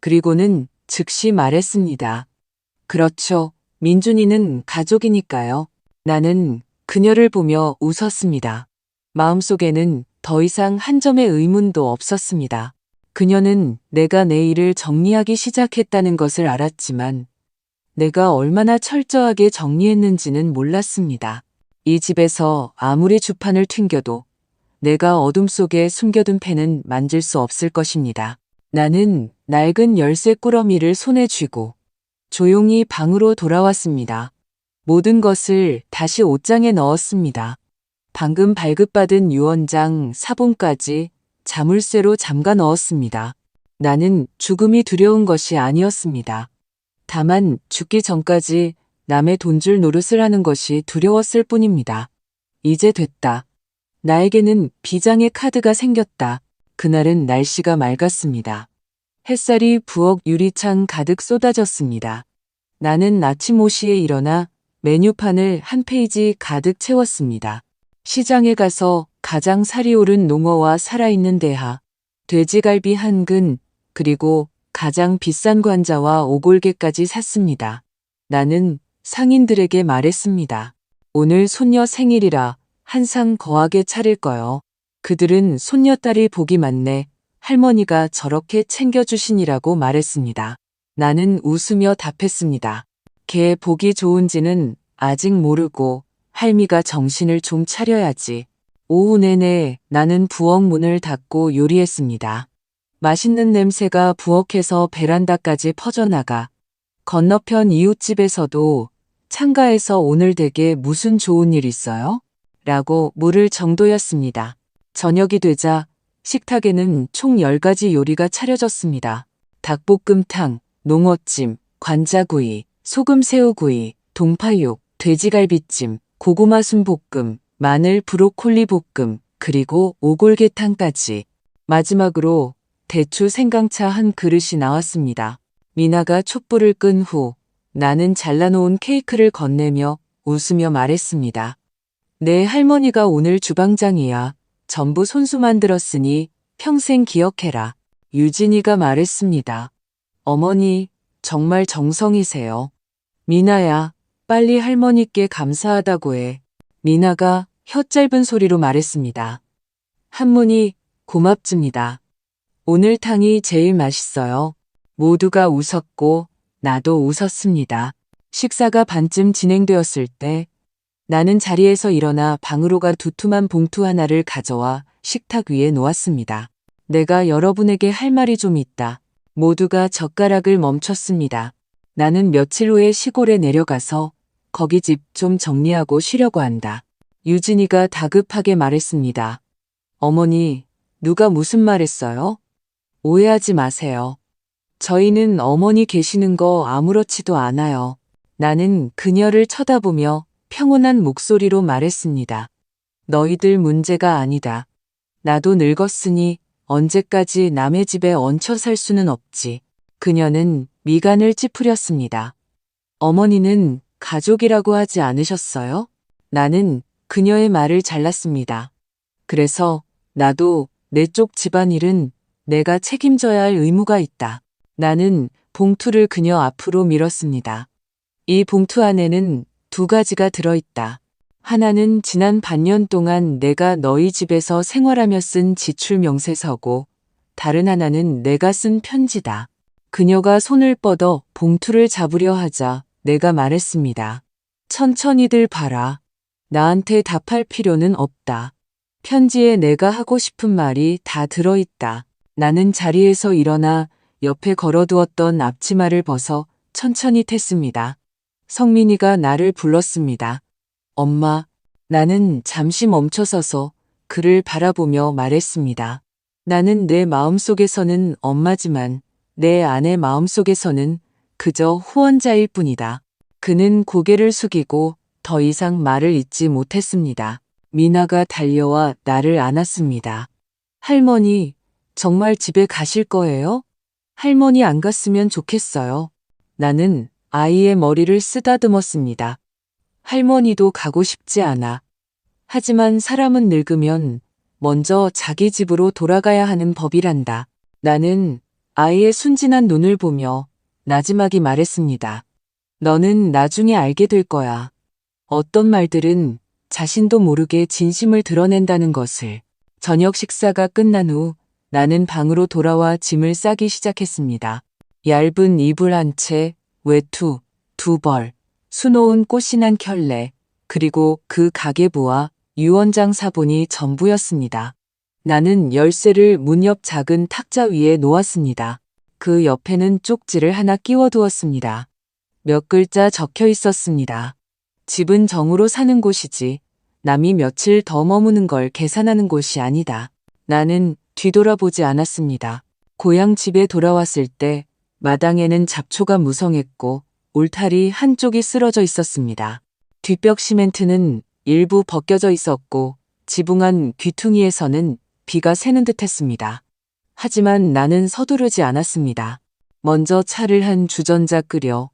S1: 그리고는 즉시 말했습니다. 그렇죠. 민준이는 가족이니까요. 나는 그녀를 보며 웃었습니다. 마음속에는 더 이상 한 점의 의문도 없었습니다. 그녀는 내가 내 일을 정리하기 시작했다는 것을 알았지만 내가 얼마나 철저하게 정리했는지는 몰랐습니다. 이 집에서 아무리 주판을 튕겨도 내가 어둠 속에 숨겨둔 펜은 만질 수 없을 것입니다. 나는 낡은 열쇠 꾸러미를 손에 쥐고 조용히 방으로 돌아왔습니다. 모든 것을 다시 옷장에 넣었습니다. 방금 발급받은 유언장, 사본까지 자물쇠로 잠가 넣었습니다. 나는 죽음이 두려운 것이 아니었습니다. 다만 죽기 전까지 남의 돈줄 노릇을 하는 것이 두려웠을 뿐입니다. 이제 됐다. 나에게는 비장의 카드가 생겼다. 그날은 날씨가 맑았습니다. 햇살이 부엌 유리창 가득 쏟아졌습니다. 나는 아침 5시에 일어나 메뉴판을 한 페이지 가득 채웠습니다. 시장에 가서 가장 살이 오른 농어와 살아있는 대하, 돼지갈비 한 근, 그리고 가장 비싼 관자와 오골개까지 샀습니다. 나는 상인들에게 말했습니다. 오늘 손녀 생일이라 한 상 거하게 차릴 거요. 그들은 손녀딸이 복이 많네. 할머니가 저렇게 챙겨주시니라고 말했습니다. 나는 웃으며 답했습니다. 걔 복이 좋은지는 아직 모르고 할미가 정신을 좀 차려야지. 오후 내내 나는 부엌 문을 닫고 요리했습니다. 맛있는 냄새가 부엌에서 베란다까지 퍼져나가 건너편 이웃집에서도 창가에서 오늘 댁에 무슨 좋은 일 있어요? 라고 물을 정도였습니다. 저녁이 되자 식탁에는 총 10가지 요리가 차려졌습니다. 닭볶음탕, 농어찜, 관자구이, 소금새우구이, 동파육, 돼지갈비찜, 고구마 순볶음, 마늘 브로콜리 볶음, 그리고 오골개탕까지. 마지막으로 대추 생강차 한 그릇이 나왔습니다. 미나가 촛불을 끈 후 나는 잘라놓은 케이크를 건네며 웃으며 말했습니다. 내 할머니가 오늘 주방장이야. 전부 손수 만들었으니 평생 기억해라. 유진이가 말했습니다. 어머니, 정말 정성이세요. 미나야, 빨리 할머니께 감사하다고 해. 미나가 혀 짧은 소리로 말했습니다. 한문이 고맙습니다. 오늘 탕이 제일 맛있어요. 모두가 웃었고 나도 웃었습니다. 식사가 반쯤 진행되었을 때 나는 자리에서 일어나 방으로 가 두툼한 봉투 하나를 가져와 식탁 위에 놓았습니다. 내가 여러분에게 할 말이 좀 있다. 모두가 젓가락을 멈췄습니다. 나는 며칠 후에 시골에 내려가서 거기 집 좀 정리하고 쉬려고 한다. 유진이가 다급하게 말했습니다. 어머니, 누가 무슨 말 했어요? 오해하지 마세요. 저희는 어머니 계시는 거 아무렇지도 않아요. 나는 그녀를 쳐다보며 평온한 목소리로 말했습니다. 너희들 문제가 아니다. 나도 늙었으니 언제까지 남의 집에 얹혀 살 수는 없지. 그녀는 미간을 찌푸렸습니다. 어머니는 가족이라고 하지 않으셨어요? 나는 그녀의 말을 잘랐습니다. 그래서 나도 내 쪽 집안일은 내가 책임져야 할 의무가 있다. 나는 봉투를 그녀 앞으로 밀었습니다. 이 봉투 안에는 두 가지가 들어있다. 하나는 지난 반년 동안 내가 너희 집에서 생활하며 쓴 지출 명세서고 다른 하나는 내가 쓴 편지다. 그녀가 손을 뻗어 봉투를 잡으려 하자 내가 말했습니다. 천천히들 봐라. 나한테 답할 필요는 없다. 편지에 내가 하고 싶은 말이 다 들어있다. 나는 자리에서 일어나 옆에 걸어두었던 앞치마를 벗어 천천히 텄습니다. 성민이가 나를 불렀습니다. 엄마, 나는 잠시 멈춰서서 그를 바라보며 말했습니다. 나는 내 마음속에서는 엄마지만 내 아내 마음속에서는 그저 후원자일 뿐이다. 그는 고개를 숙이고 더 이상 말을 잇지 못했습니다. 미나가 달려와 나를 안았습니다. 할머니, 정말 집에 가실 거예요? 할머니 안 갔으면 좋겠어요. 나는 아이의 머리를 쓰다듬었습니다. 할머니도 가고 싶지 않아. 하지만 사람은 늙으면 먼저 자기 집으로 돌아가야 하는 법이란다. 나는 아이의 순진한 눈을 보며 나지막이 말했습니다. 너는 나중에 알게 될 거야. 어떤 말들은 자신도 모르게 진심을 드러낸다는 것을. 저녁 식사가 끝난 후 나는 방으로 돌아와 짐을 싸기 시작했습니다. 얇은 이불 한 채, 외투, 2벌, 수놓은 꽃이 난 켤레, 그리고 그 가계부와 유언장 사본이 전부였습니다. 나는 열쇠를 문 옆 작은 탁자 위에 놓았습니다. 그 옆에는 쪽지를 하나 끼워두었습니다. 몇 글자 적혀 있었습니다. 집은 정으로 사는 곳이지 남이 며칠 더 머무는 걸 계산하는 곳이 아니다. 나는 뒤돌아보지 않았습니다. 고향 집에 돌아왔을 때 마당에는 잡초가 무성했고 울타리 한쪽이 쓰러져 있었습니다. 뒷벽 시멘트는 일부 벗겨져 있었고 지붕 귀퉁이에서는 비가 새는 듯 했습니다. 하지만 나는 서두르지 않았습니다. 먼저 차를 한 주전자 끓여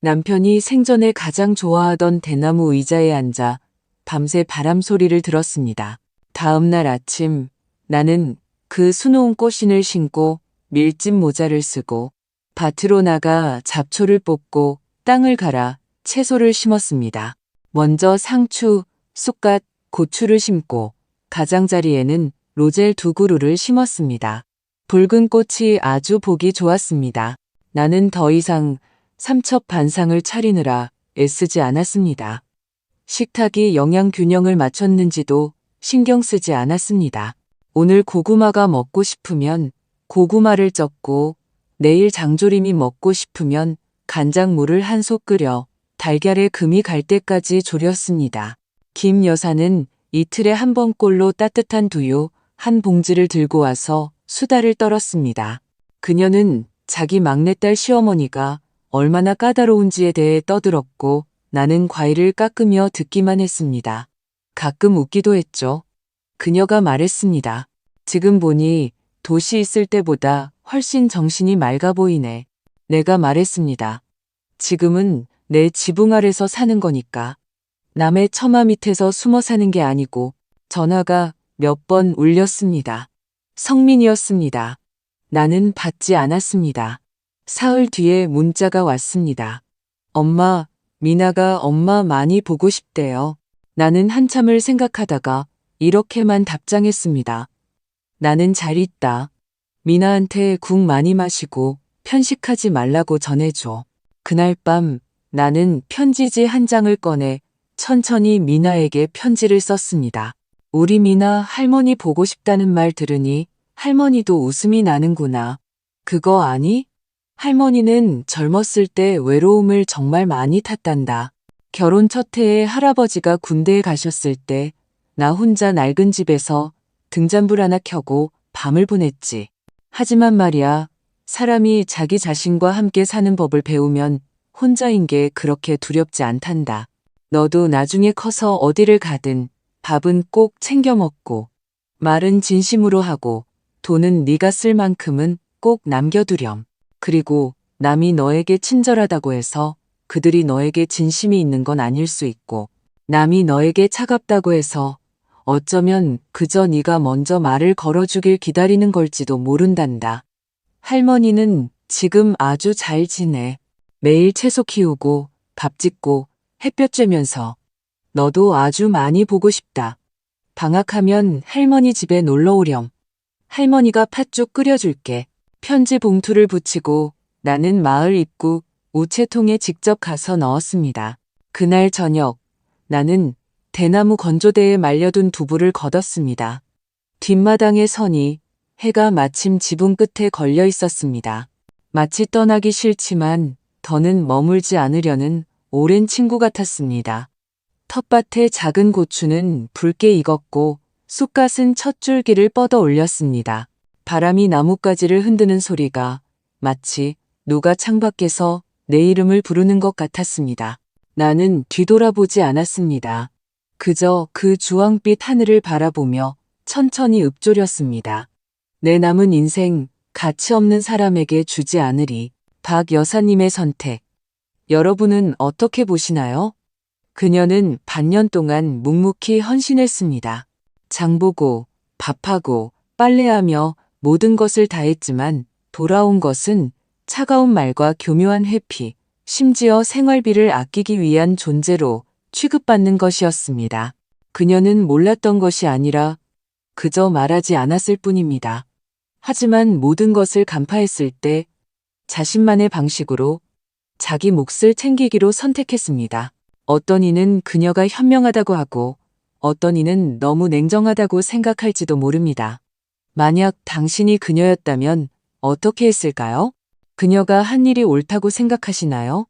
S1: 남편이 생전에 가장 좋아하던 대나무 의자에 앉아 밤새 바람 소리를 들었습니다. 다음 날 아침 나는 그 수놓은 꽃신을 신고 밀짚 모자를 쓰고 밭으로 나가 잡초를 뽑고 땅을 갈아 채소를 심었습니다. 먼저 상추, 쑥갓, 고추를 심고 가장자리에는 로젤 2그루를 심었습니다. 붉은 꽃이 아주 보기 좋았습니다. 나는 더 이상 삼첩 반상을 차리느라 애쓰지 않았습니다. 식탁이 영양 균형을 맞췄는지도 신경 쓰지 않았습니다. 오늘 고구마가 먹고 싶으면 고구마를 쪘고 내일 장조림이 먹고 싶으면 간장물을 한 솥 끓여 달걀에 금이 갈 때까지 졸였습니다. 김 여사는 이틀에 한 번꼴로 따뜻한 두유 한 봉지를 들고 와서 수다를 떨었습니다. 그녀는 자기 막내딸 시어머니가 얼마나 까다로운지에 대해 떠들었고 나는 과일을 깎으며 듣기만 했습니다. 가끔 웃기도 했죠. 그녀가 말했습니다. 지금 보니 도시 있을 때보다 훨씬 정신이 맑아 보이네. 내가 말했습니다. 지금은 내 지붕 아래서 사는 거니까. 남의 처마 밑에서 숨어 사는 게 아니고. 전화가 몇 번 울렸습니다. 성민이었습니다. 나는 받지 않았습니다. 사흘 뒤에 문자가 왔습니다. 엄마, 미나가 엄마 많이 보고 싶대요. 나는 한참을 생각하다가 이렇게만 답장했습니다. 나는 잘 있다. 미나한테 국 많이 마시고 편식하지 말라고 전해줘. 그날 밤 나는 편지지 한 장을 꺼내 천천히 미나에게 편지를 썼습니다. 우리 미나 할머니 보고 싶다는 말 들으니 할머니도 웃음이 나는구나. 그거 아니? 할머니는 젊었을 때 외로움을 정말 많이 탔단다. 결혼 첫 해에 할아버지가 군대에 가셨을 때 나 혼자 낡은 집에서 등잔불 하나 켜고 밤을 보냈지. 하지만 말이야, 사람이 자기 자신과 함께 사는 법을 배우면 혼자인 게 그렇게 두렵지 않단다. 너도 나중에 커서 어디를 가든 밥은 꼭 챙겨 먹고 말은 진심으로 하고 돈은 네가 쓸 만큼은 꼭 남겨두렴. 그리고 남이 너에게 친절하다고 해서 그들이 너에게 진심이 있는 건 아닐 수 있고 남이 너에게 차갑다고 해서 어쩌면 그저 네가 먼저 말을 걸어주길 기다리는 걸지도 모른단다. 할머니는 지금 아주 잘 지내. 매일 채소 키우고 밥 짓고 햇볕 쬐면서 너도 아주 많이 보고 싶다. 방학하면 할머니 집에 놀러 오렴. 할머니가 팥죽 끓여줄게. 편지 봉투를 붙이고 나는 마을 입구 우체통에 직접 가서 넣었습니다. 그날 저녁 나는 대나무 건조대에 말려둔 두부를 걷었습니다. 뒷마당에 서니 해가 마침 지붕 끝에 걸려 있었습니다. 마치 떠나기 싫지만 더는 머물지 않으려는 오랜 친구 같았습니다. 텃밭의 작은 고추는 붉게 익었고 쑥갓은 첫 줄기를 뻗어 올렸습니다. 바람이 나뭇가지를 흔드는 소리가 마치 누가 창밖에서 내 이름을 부르는 것 같았습니다. 나는 뒤돌아보지 않았습니다. 그저 그 주황빛 하늘을 바라보며 천천히 읊조렸습니다. 내 남은 인생 가치 없는 사람에게 주지 않으리. 박 여사님의 선택. 여러분은 어떻게 보시나요? 그녀는 반년 동안 묵묵히 헌신했습니다. 장보고, 밥하고, 빨래하며 모든 것을 다했지만 돌아온 것은 차가운 말과 교묘한 회피, 심지어 생활비를 아끼기 위한 존재로 취급받는 것이었습니다. 그녀는 몰랐던 것이 아니라 그저 말하지 않았을 뿐입니다. 하지만 모든 것을 간파했을 때 자신만의 방식으로 자기 몫을 챙기기로 선택했습니다. 어떤 이는 그녀가 현명하다고 하고 어떤 이는 너무 냉정하다고 생각할지도 모릅니다. 만약 당신이 그녀였다면 어떻게 했을까요? 그녀가 한 일이 옳다고 생각하시나요?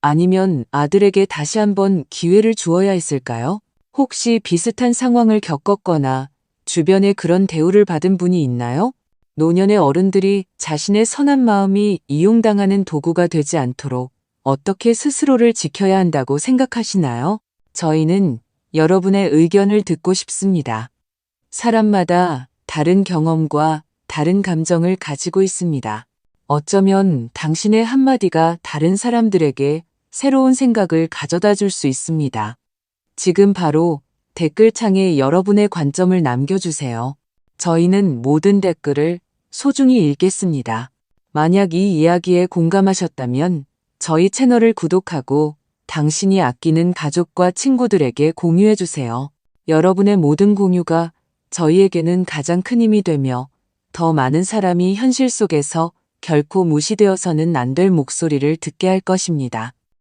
S1: 아니면 아들에게 다시 한번 기회를 주어야 했을까요? 혹시 비슷한 상황을 겪었거나 주변에 그런 대우를 받은 분이 있나요? 노년의 어른들이 자신의 선한 마음이 이용당하는 도구가 되지 않도록 어떻게 스스로를 지켜야 한다고 생각하시나요? 저희는 여러분의 의견을 듣고 싶습니다. 사람마다 다른 경험과 다른 감정을 가지고 있습니다. 어쩌면 당신의 한마디가 다른 사람들에게 새로운 생각을 가져다 줄 수 있습니다. 지금 바로 댓글창에 여러분의 관점을 남겨주세요. 저희는 모든 댓글을 소중히 읽겠습니다. 만약 이 이야기에 공감하셨다면 저희 채널을 구독하고 당신이 아끼는 가족과 친구들에게 공유해주세요. 여러분의 모든 공유가 저희에게는 가장 큰 힘이 되며 더 많은 사람이 현실 속에서 결코 무시되어서는 안 될 목소리를 듣게 할 것입니다.